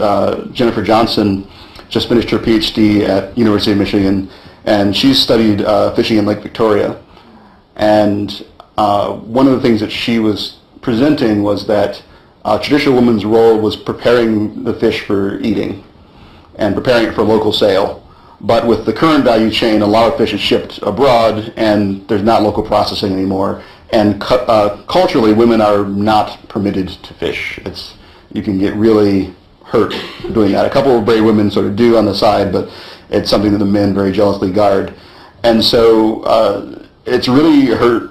Jennifer Johnson just finished her PhD at University of Michigan, and she's studied fishing in Lake Victoria. And one of the things that she was presenting was that traditional women's role was preparing the fish for eating and preparing it for local sale. But with the current value chain, a lot of fish is shipped abroad, and there's not local processing anymore. And culturally, women are not permitted to fish. You can get really hurt doing that. A couple of brave women sort of do on the side, but it's something that the men very jealously guard. And so it's really hurt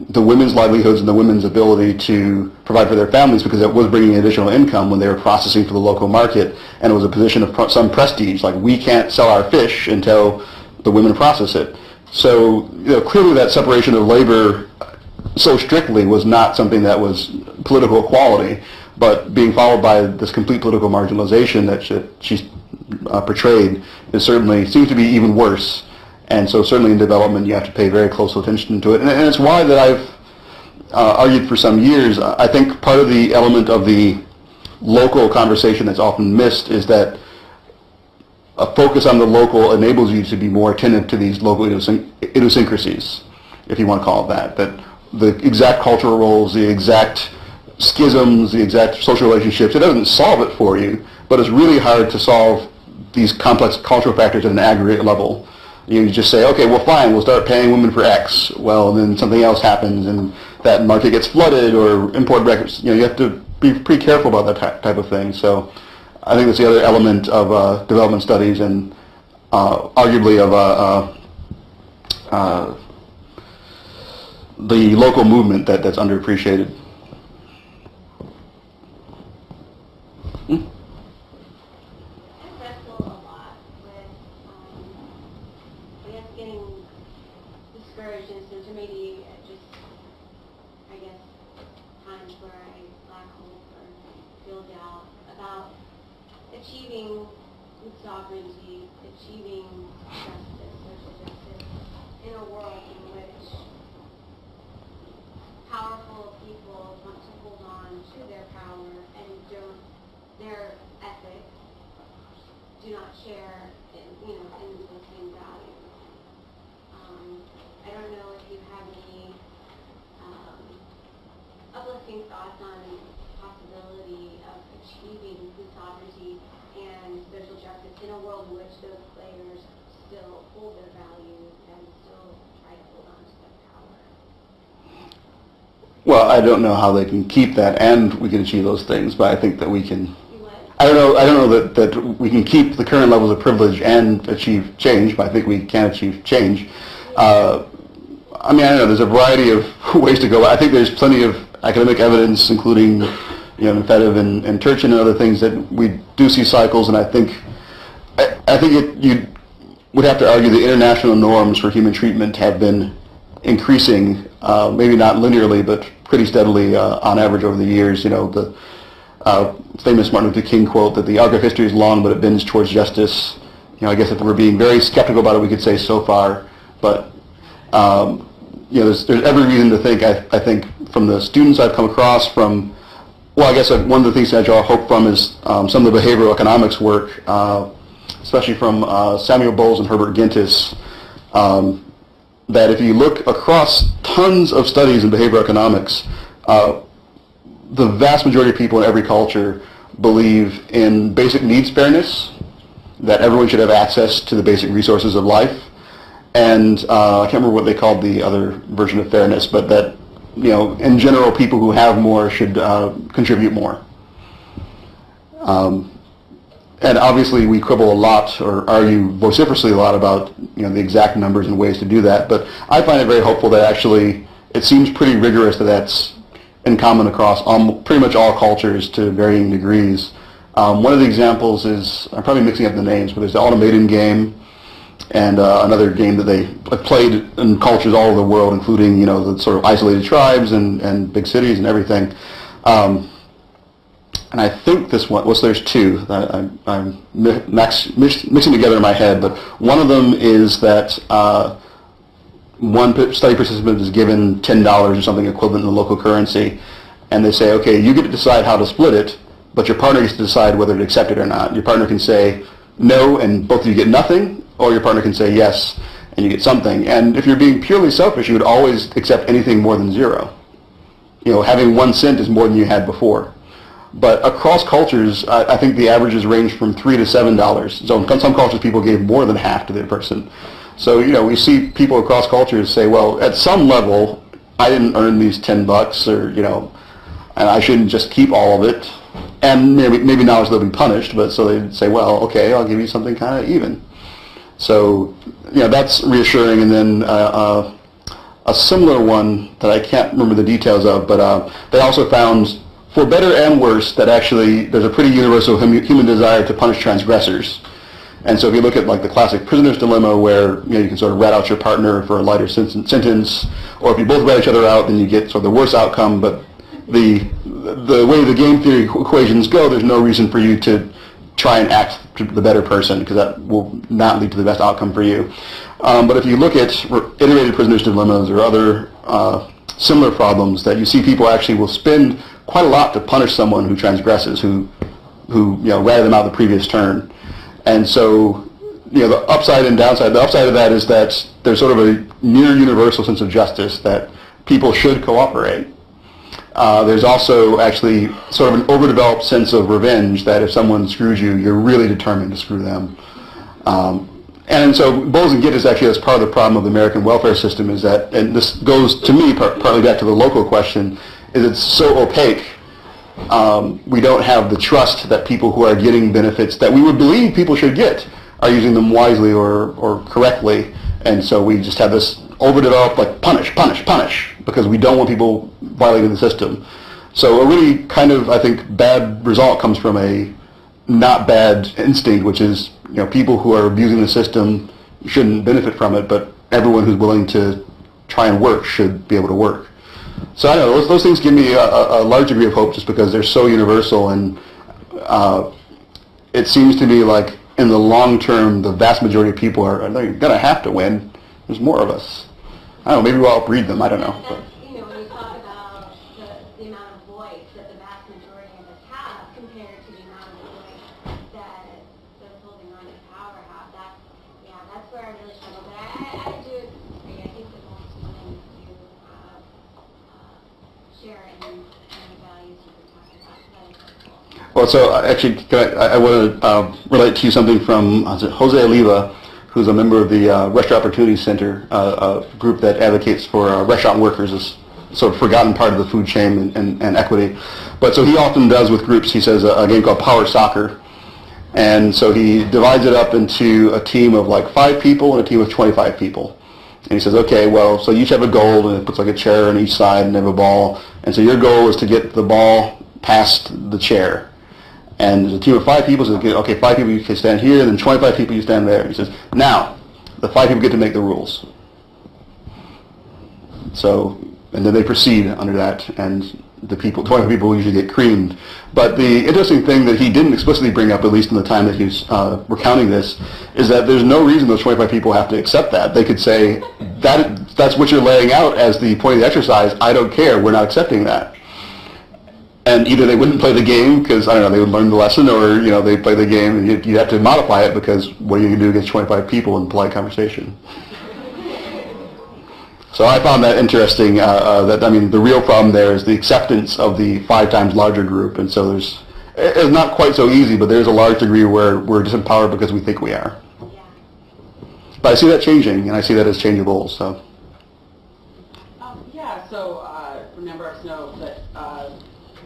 the women's livelihoods and the women's ability to provide for their families, because it was bringing additional income when they were processing for the local market, and it was a position of some prestige, like we can't sell our fish until the women process it. So clearly that separation of labor so strictly was not something that was political equality, but being followed by this complete political marginalization that she's portrayed seems to be even worse. And so certainly in development, you have to pay very close attention to it. And it's why that I've argued for some years. I think part of the element of the local conversation that's often missed is that a focus on the local enables you to be more attentive to these local idiosyncrasies, if you want to call it that. That the exact cultural roles, the exact schisms, the exact social relationships, it doesn't solve it for you, but it's really hard to solve these complex cultural factors at an aggregate level. You just say, okay, well fine, we'll start paying women for X. Well, then something else happens and that market gets flooded or import records. You have to be pretty careful about that type of thing. So I think that's the other element of development studies and arguably of the local movement that's underappreciated. Achieving sovereignty, achieving justice, social justice, in a world in which powerful people want to hold on to their power and their ethics do not share in the same values. I don't know if you have any uplifting thoughts on the possibility of achieving food sovereignty and social justice in a world in which those players still hold their values and still try to hold on to their power. Well, I don't know how they can keep that and we can achieve those things, but I think that we can. I don't know that we can keep the current levels of privilege and achieve change, but I think we can achieve change. I don't know, there's a variety of ways to go. I think there's plenty of academic evidence, including Medvedev and Turchin and other things, that we do see cycles, and I think you would have to argue the international norms for human treatment have been increasing, maybe not linearly, but pretty steadily on average over the years. The famous Martin Luther King quote that the arc of history is long, but it bends towards justice. I guess if we're being very skeptical about it, we could say so far, but there's every reason to think, I think, from the students I've come across, I guess one of the things I draw hope from is some of the behavioral economics work, especially from Samuel Bowles and Herbert Gintis, that if you look across tons of studies in behavioral economics, the vast majority of people in every culture believe in basic needs fairness, that everyone should have access to the basic resources of life, and I can't remember what they called the other version of fairness, but that in general, people who have more should contribute more. And obviously, we quibble a lot or argue vociferously a lot about the exact numbers and ways to do that. But I find it very hopeful that actually it seems pretty rigorous that that's in common across pretty much all cultures to varying degrees. One of the examples is, I'm probably mixing up the names, but there's the Automated game and another game that they played in cultures all over the world, including, you know, the sort of isolated tribes and big cities and everything. And I think this one, well, so there's two that I'm mixing together in my head, but one of them is that one study participant is given $10 or something equivalent in the local currency, and they say, okay, you get to decide how to split it, but your partner gets to decide whether to accept it or not. Your partner can say no, and both of you get nothing, or your partner can say yes, and you get something. And if you're being purely selfish, you would always accept anything more than zero. You know, having 1 cent is more than you had before. But across cultures, I think the averages range from $3 to $7. So in some cultures, people gave more than half to their person. So, you know, we see people across cultures say, well, at some level, I didn't earn these $10, or, you know, and I shouldn't just keep all of it. And maybe knowledge they'll be punished, but so they'd say, well, okay, I'll give you something kind of even. So, you know, that's reassuring. And then a similar one that I can't remember the details of, but they also found, for better and worse, that actually there's a pretty universal human desire to punish transgressors. And so if you look at like the classic prisoner's dilemma, where, you know, you can sort of rat out your partner for a lighter sentence, or if you both rat each other out, then you get sort of the worst outcome. But the way the game theory equations go, there's no reason for you to try and act to the better person, because that will not lead to the best outcome for you. But if you look at iterated prisoner's dilemmas or other similar problems, that you see people actually will spend quite a lot to punish someone who transgresses, who you know, ratted them out the previous turn. And so, you know, the upside and downside. The upside of that is that there's sort of a near universal sense of justice, that people should cooperate. There's also actually sort of an overdeveloped sense of revenge, that if someone screws you, you're really determined to screw them. And so Bowles and Gittes actually, as part of the problem of the American welfare system, is that, and this goes to me partly back to the local question, is it's so opaque. We don't have the trust that people who are getting benefits that we would believe people should get are using them wisely or correctly. And so we just have this overdeveloped, like, punish, because we don't want people violating the system. So a really kind of, I think, bad result comes from a not bad instinct, which is, you know, people who are abusing the system shouldn't benefit from it, but everyone who's willing to try and work should be able to work. So I don't know, those things give me a large degree of hope, just because they're so universal, and it seems to me like in the long term, the vast majority of people are going to have to win. There's more of us. I don't know, maybe we'll outbreed them, I don't know. That's, you know, when you talk about the amount of voice that the vast majority of us have compared to the amount of voice that those holding on to power have, that's where I really struggle. But I do agree. I think that most willing to share in the values you were talking about. That is helpful. Well, so actually, I want to relate to you something from Jose Oliva, who's a member of the Restaurant Opportunity Center, a group that advocates for restaurant workers as sort of forgotten part of the food chain and equity. But so he often does with groups, he says a game called Power Soccer. And so he divides it up into a team of like 5 people and a team of 25 people. And he says, okay, well, so you each have a goal, and it puts like a chair on each side and they have a ball. And so your goal is to get the ball past the chair. And there's a team of 5 people, so okay, 5 people you can stand here, and then 25 people you stand there. He says, now, the 5 people get to make the rules. So, and then they proceed under that, and the 25 people usually get creamed. But the interesting thing that he didn't explicitly bring up, at least in the time that he's recounting this, is that there's no reason those 25 people have to accept that. They could say, that's what you're laying out as the point of the exercise. I don't care. We're not accepting that. And either they wouldn't play the game because, I don't know, they would learn the lesson, or, you know, they play the game and you have to modify it, because what are you going to do against 25 people in polite conversation? So I found that interesting, that, I mean, the real problem there is the acceptance of the 5 times larger group. And so it's not quite so easy, but there's a large degree where we're disempowered because we think we are. Yeah. But I see that changing, and I see that as changeable, so. Remember us know that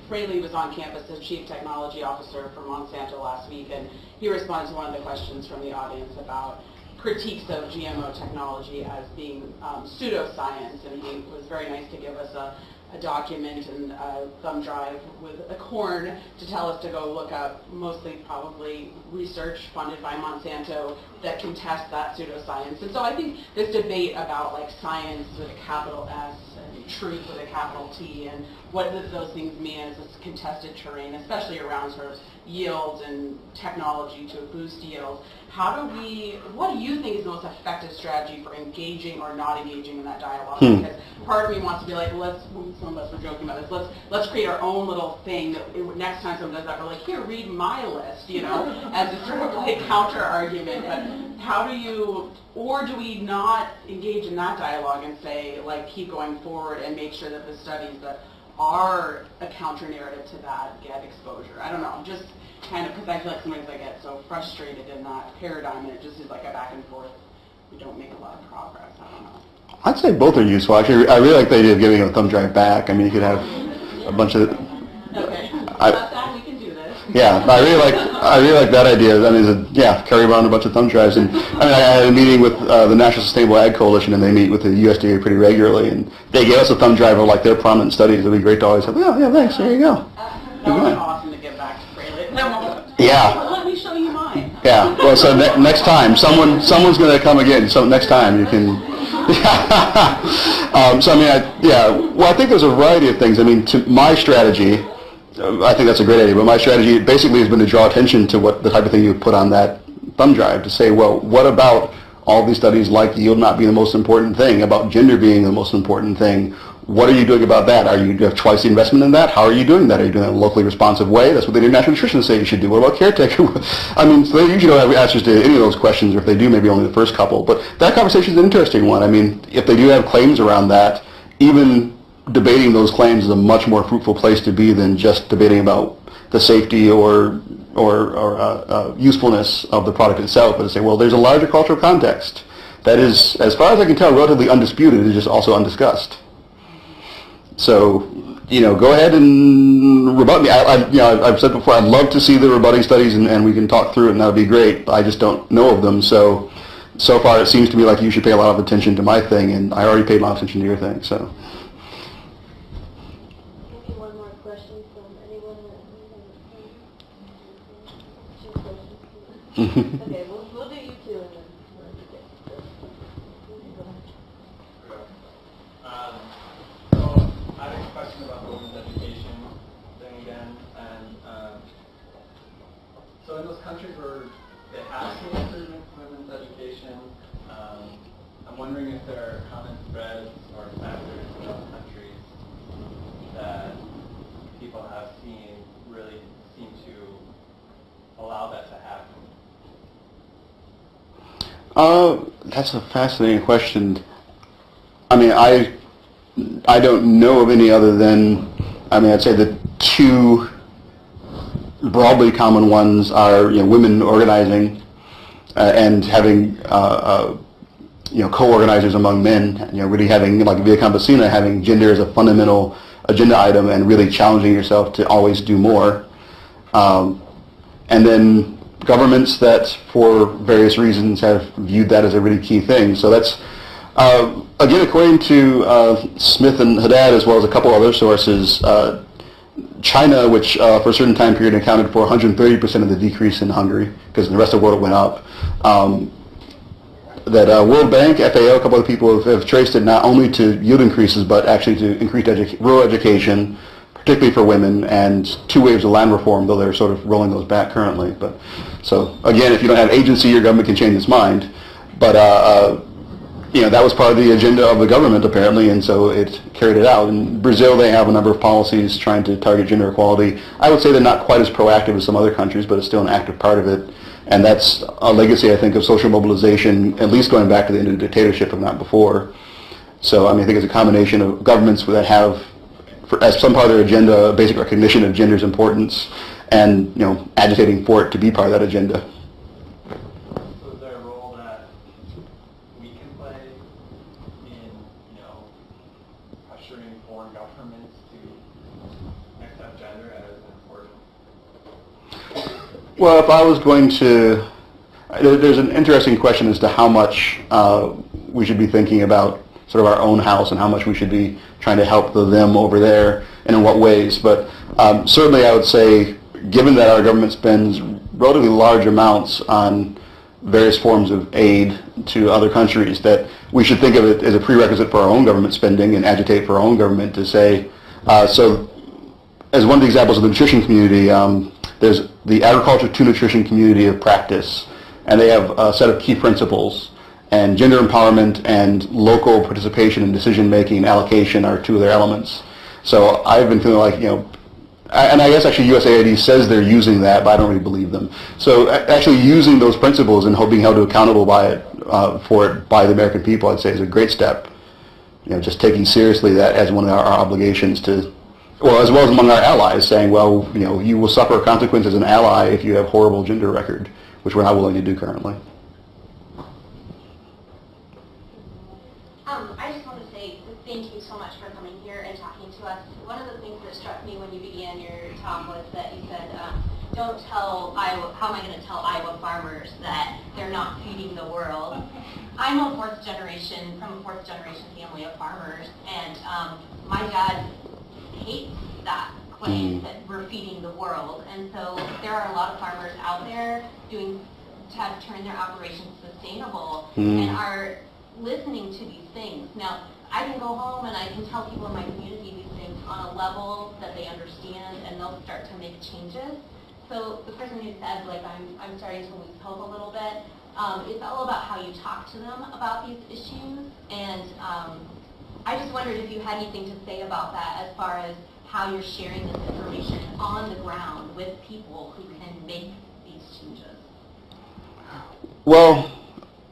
Fraley was on campus as Chief Technology Officer for Monsanto last week, and he responded to one of the questions from the audience about critiques of GMO technology as being pseudoscience, and he was very nice to give us a a document and a thumb drive with a corn to tell us to go look up mostly probably research funded by Monsanto that can test that pseudoscience. And so I think this debate about like science with a capital S and truth with a capital T and what those things mean as this contested terrain, especially around sort of yields and technology to boost yield. What do you think is the most effective strategy for engaging or not engaging in that dialogue? Because part of me wants to be like, some of us were joking about this, let's create our own little thing that next time someone does that, we're like, here, read my list, as a sort of like counter argument. But how do you, or do we not engage in that dialogue and say, like, keep going forward and make sure that the studies that are a counter narrative to that get exposure? I don't know, just kind of, because I feel like sometimes I get so frustrated in that paradigm and it just is like a back and forth. We don't make a lot of progress. I don't know. I'd say both are useful. Actually, I really like the idea of giving a thumb drive back. I mean, you could have a bunch of... Okay. About that, we can do this. Yeah, I really like that idea. I mean, carry around a bunch of thumb drives. And I mean, I had a meeting with the National Sustainable Ag Coalition, and they meet with the USDA pretty regularly, and they gave us a thumb drive of like their prominent studies. It'd be great to always have. Yeah, thanks. There you go. That would be awesome to give back to Fraley. Yeah. Well, let me show you mine. Yeah. Well, so next time, someone's going to come again. So next time you can. So I mean, well, I think there's a variety of things. I mean, to my strategy, I think that's a great idea. But my strategy basically has been to draw attention to what the type of thing you put on that thumb drive to say, well, what about all these studies like yield not being the most important thing, about gender being the most important thing? What are you doing about that? Do you have twice the investment in that? How are you doing that? Are you doing that in a locally responsive way? That's what the international nutritionists say you should do. What about caretaker? I mean, so they usually don't have answers to any of those questions, or if they do, maybe only the first couple. But that conversation is an interesting one. I mean, if they do have claims around that, even debating those claims is a much more fruitful place to be than just debating about the safety or usefulness of the product itself, but to say, well, there's a larger cultural context that is, as far as I can tell, relatively undisputed. It's just also undiscussed. So, go ahead and rebut me. I've said before, I'd love to see the rebutting studies, and we can talk through it, and that would be great. I just don't know of them, so far it seems to me like you should pay a lot of attention to my thing, and I already paid a lot of attention to your thing, so. Maybe one more question from anyone. Okay, we'll do you two, and then we'll get So I have a question about the women's education thing again, and so in those countries where they have seen improvement in women's education, I'm wondering if there are common threads or factors in those countries that people have seen really seem to allow that to happen. That's a fascinating question. I mean, I don't know of any other than, I'd say the two broadly common ones are, women organizing and having, co-organizers among men, really having, like Via Campesina, having gender as a fundamental agenda item and really challenging yourself to always do more. And then governments that, for various reasons, have viewed that as a really key thing. So that's, again, according to Smith and Haddad, as well as a couple other sources, China, which for a certain time period accounted for 130% of the decrease in hunger, because the rest of the world went up, that World Bank, FAO, a couple other people have traced it not only to yield increases, but actually to increased rural education, particularly for women, and 2 waves of land reform, though they're sort of rolling those back currently. But so again, if you don't have agency, your government can change its mind. But that was part of the agenda of the government apparently, and so it carried it out. In Brazil, they have a number of policies trying to target gender equality. I would say they're not quite as proactive as some other countries, but it's still an active part of it. And that's a legacy, I think, of social mobilization, at least going back to the end of the dictatorship, if not before. So, I think it's a combination of governments that have, as some part of their agenda, a basic recognition of gender's importance, and agitating for it to be part of that agenda. So is there a role that we can play in, pressuring foreign governments to accept gender as important? Well, if I was going to, there's an interesting question as to how much we should be thinking about sort of our own house and how much we should be trying to help the them over there and in what ways. But certainly I would say, given that our government spends relatively large amounts on various forms of aid to other countries, that we should think of it as a prerequisite for our own government spending and agitate for our own government to say, so as one of the examples of the nutrition community, there's the Agriculture to Nutrition Community of Practice, and they have a set of key principles, and gender empowerment and local participation in decision making and allocation are two of their elements. So I've been feeling like, and I guess actually USAID says they're using that, but I don't really believe them. So actually using those principles and being held accountable by it, for it by the American people, I'd say is a great step. Just taking seriously that as one of our obligations to, well, as well as among our allies, saying, well, you will suffer consequences as an ally if you have horrible gender record, which we're not willing to do currently. I just want to say thank you so much for coming here and talking to us. One of the things that struck me when you began your talk was that you said, don't tell Iowa, how am I going to tell Iowa farmers that they're not feeding the world? I'm from a fourth generation family of farmers, and my dad hates that claim that we're feeding the world. And so there are a lot of farmers out there to have turned their operations sustainable and are listening to these things. Now, I can go home and I can tell people in my community these things on a level that they understand, and they'll start to make changes. So the person who said, like, I'm starting to lose hope a little bit, it's all about how you talk to them about these issues. And I just wondered if you had anything to say about that as far as how you're sharing this information on the ground with people who can make these changes. Well,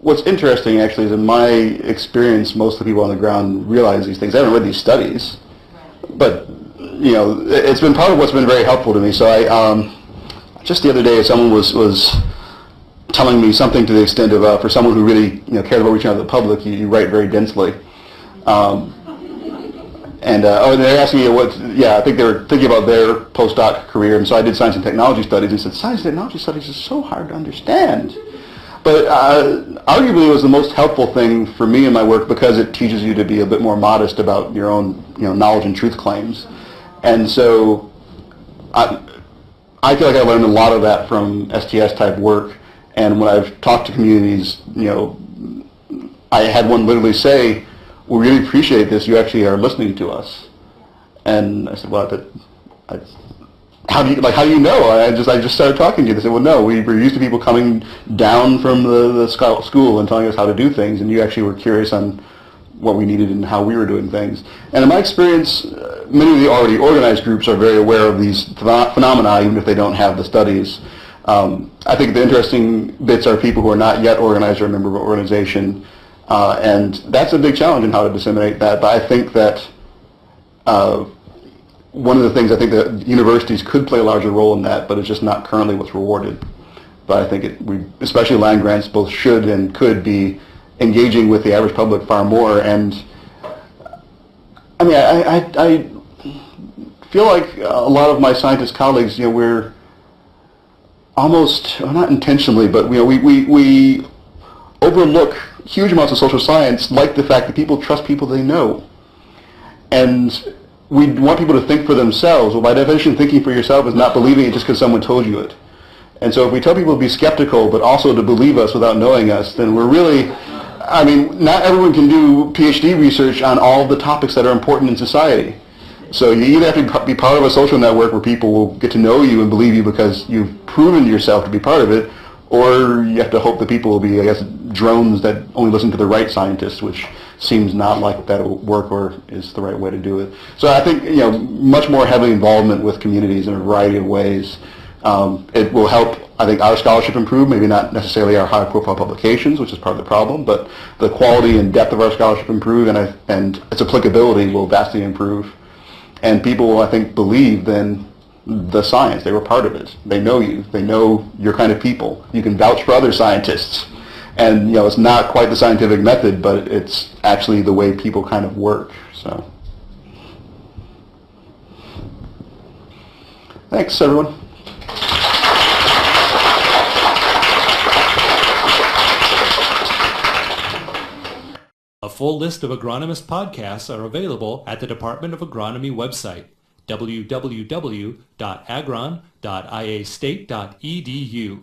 what's interesting actually is in my experience, most of the people on the ground realize these things. I haven't read these studies, but it's been part of what's been very helpful to me. So I just the other day, someone was telling me something to the extent of, for someone who really cares about reaching out to the public, you write very densely. And they're asking me I think they were thinking about their postdoc career, and so I did science and technology studies, and said, science and technology studies is so hard to understand. But arguably it was the most helpful thing for me in my work because it teaches you to be a bit more modest about your own knowledge and truth claims. And so I feel like I learned a lot of that from STS type work, and when I've talked to communities, I had one literally say, we really appreciate this, you actually are listening to us. And I said, well, how do you know? I just started talking to you. They said, well, no, we were used to people coming down from the school and telling us how to do things, and you actually were curious on what we needed and how we were doing things. And in my experience, many of the already organized groups are very aware of these phenomena, even if they don't have the studies. I think the interesting bits are people who are not yet organized or a member of an organization, and that's a big challenge in how to disseminate that. But I think that one of the things I think that universities could play a larger role in that, but it's just not currently what's rewarded. But I think especially land grants, both should and could be engaging with the average public far more. And I mean, I feel like a lot of my scientist colleagues, we're almost, not intentionally, but we overlook huge amounts of social science, like the fact that people trust people they know. And we want people to think for themselves. Well, by definition, thinking for yourself is not believing it just because someone told you it. And so if we tell people to be skeptical, but also to believe us without knowing us, then we're really, not everyone can do PhD research on all of the topics that are important in society. So you either have to be part of a social network where people will get to know you and believe you because you've proven yourself to be part of it, or you have to hope that people will be, I guess, drones that only listen to the right scientists, which seems not like that will work or is the right way to do it. So I think, much more heavy involvement with communities in a variety of ways. It will help, I think, our scholarship improve, maybe not necessarily our high-profile publications, which is part of the problem, but the quality and depth of our scholarship improve, and its applicability will vastly improve. And people will, I think, believe then the science. They were part of it. They know you. They know your kind of people. You can vouch for other scientists. And, it's not quite the scientific method, but it's actually the way people kind of work. So, thanks, everyone. A full list of Agronomist podcasts are available at the Department of Agronomy website, www.agron.iastate.edu.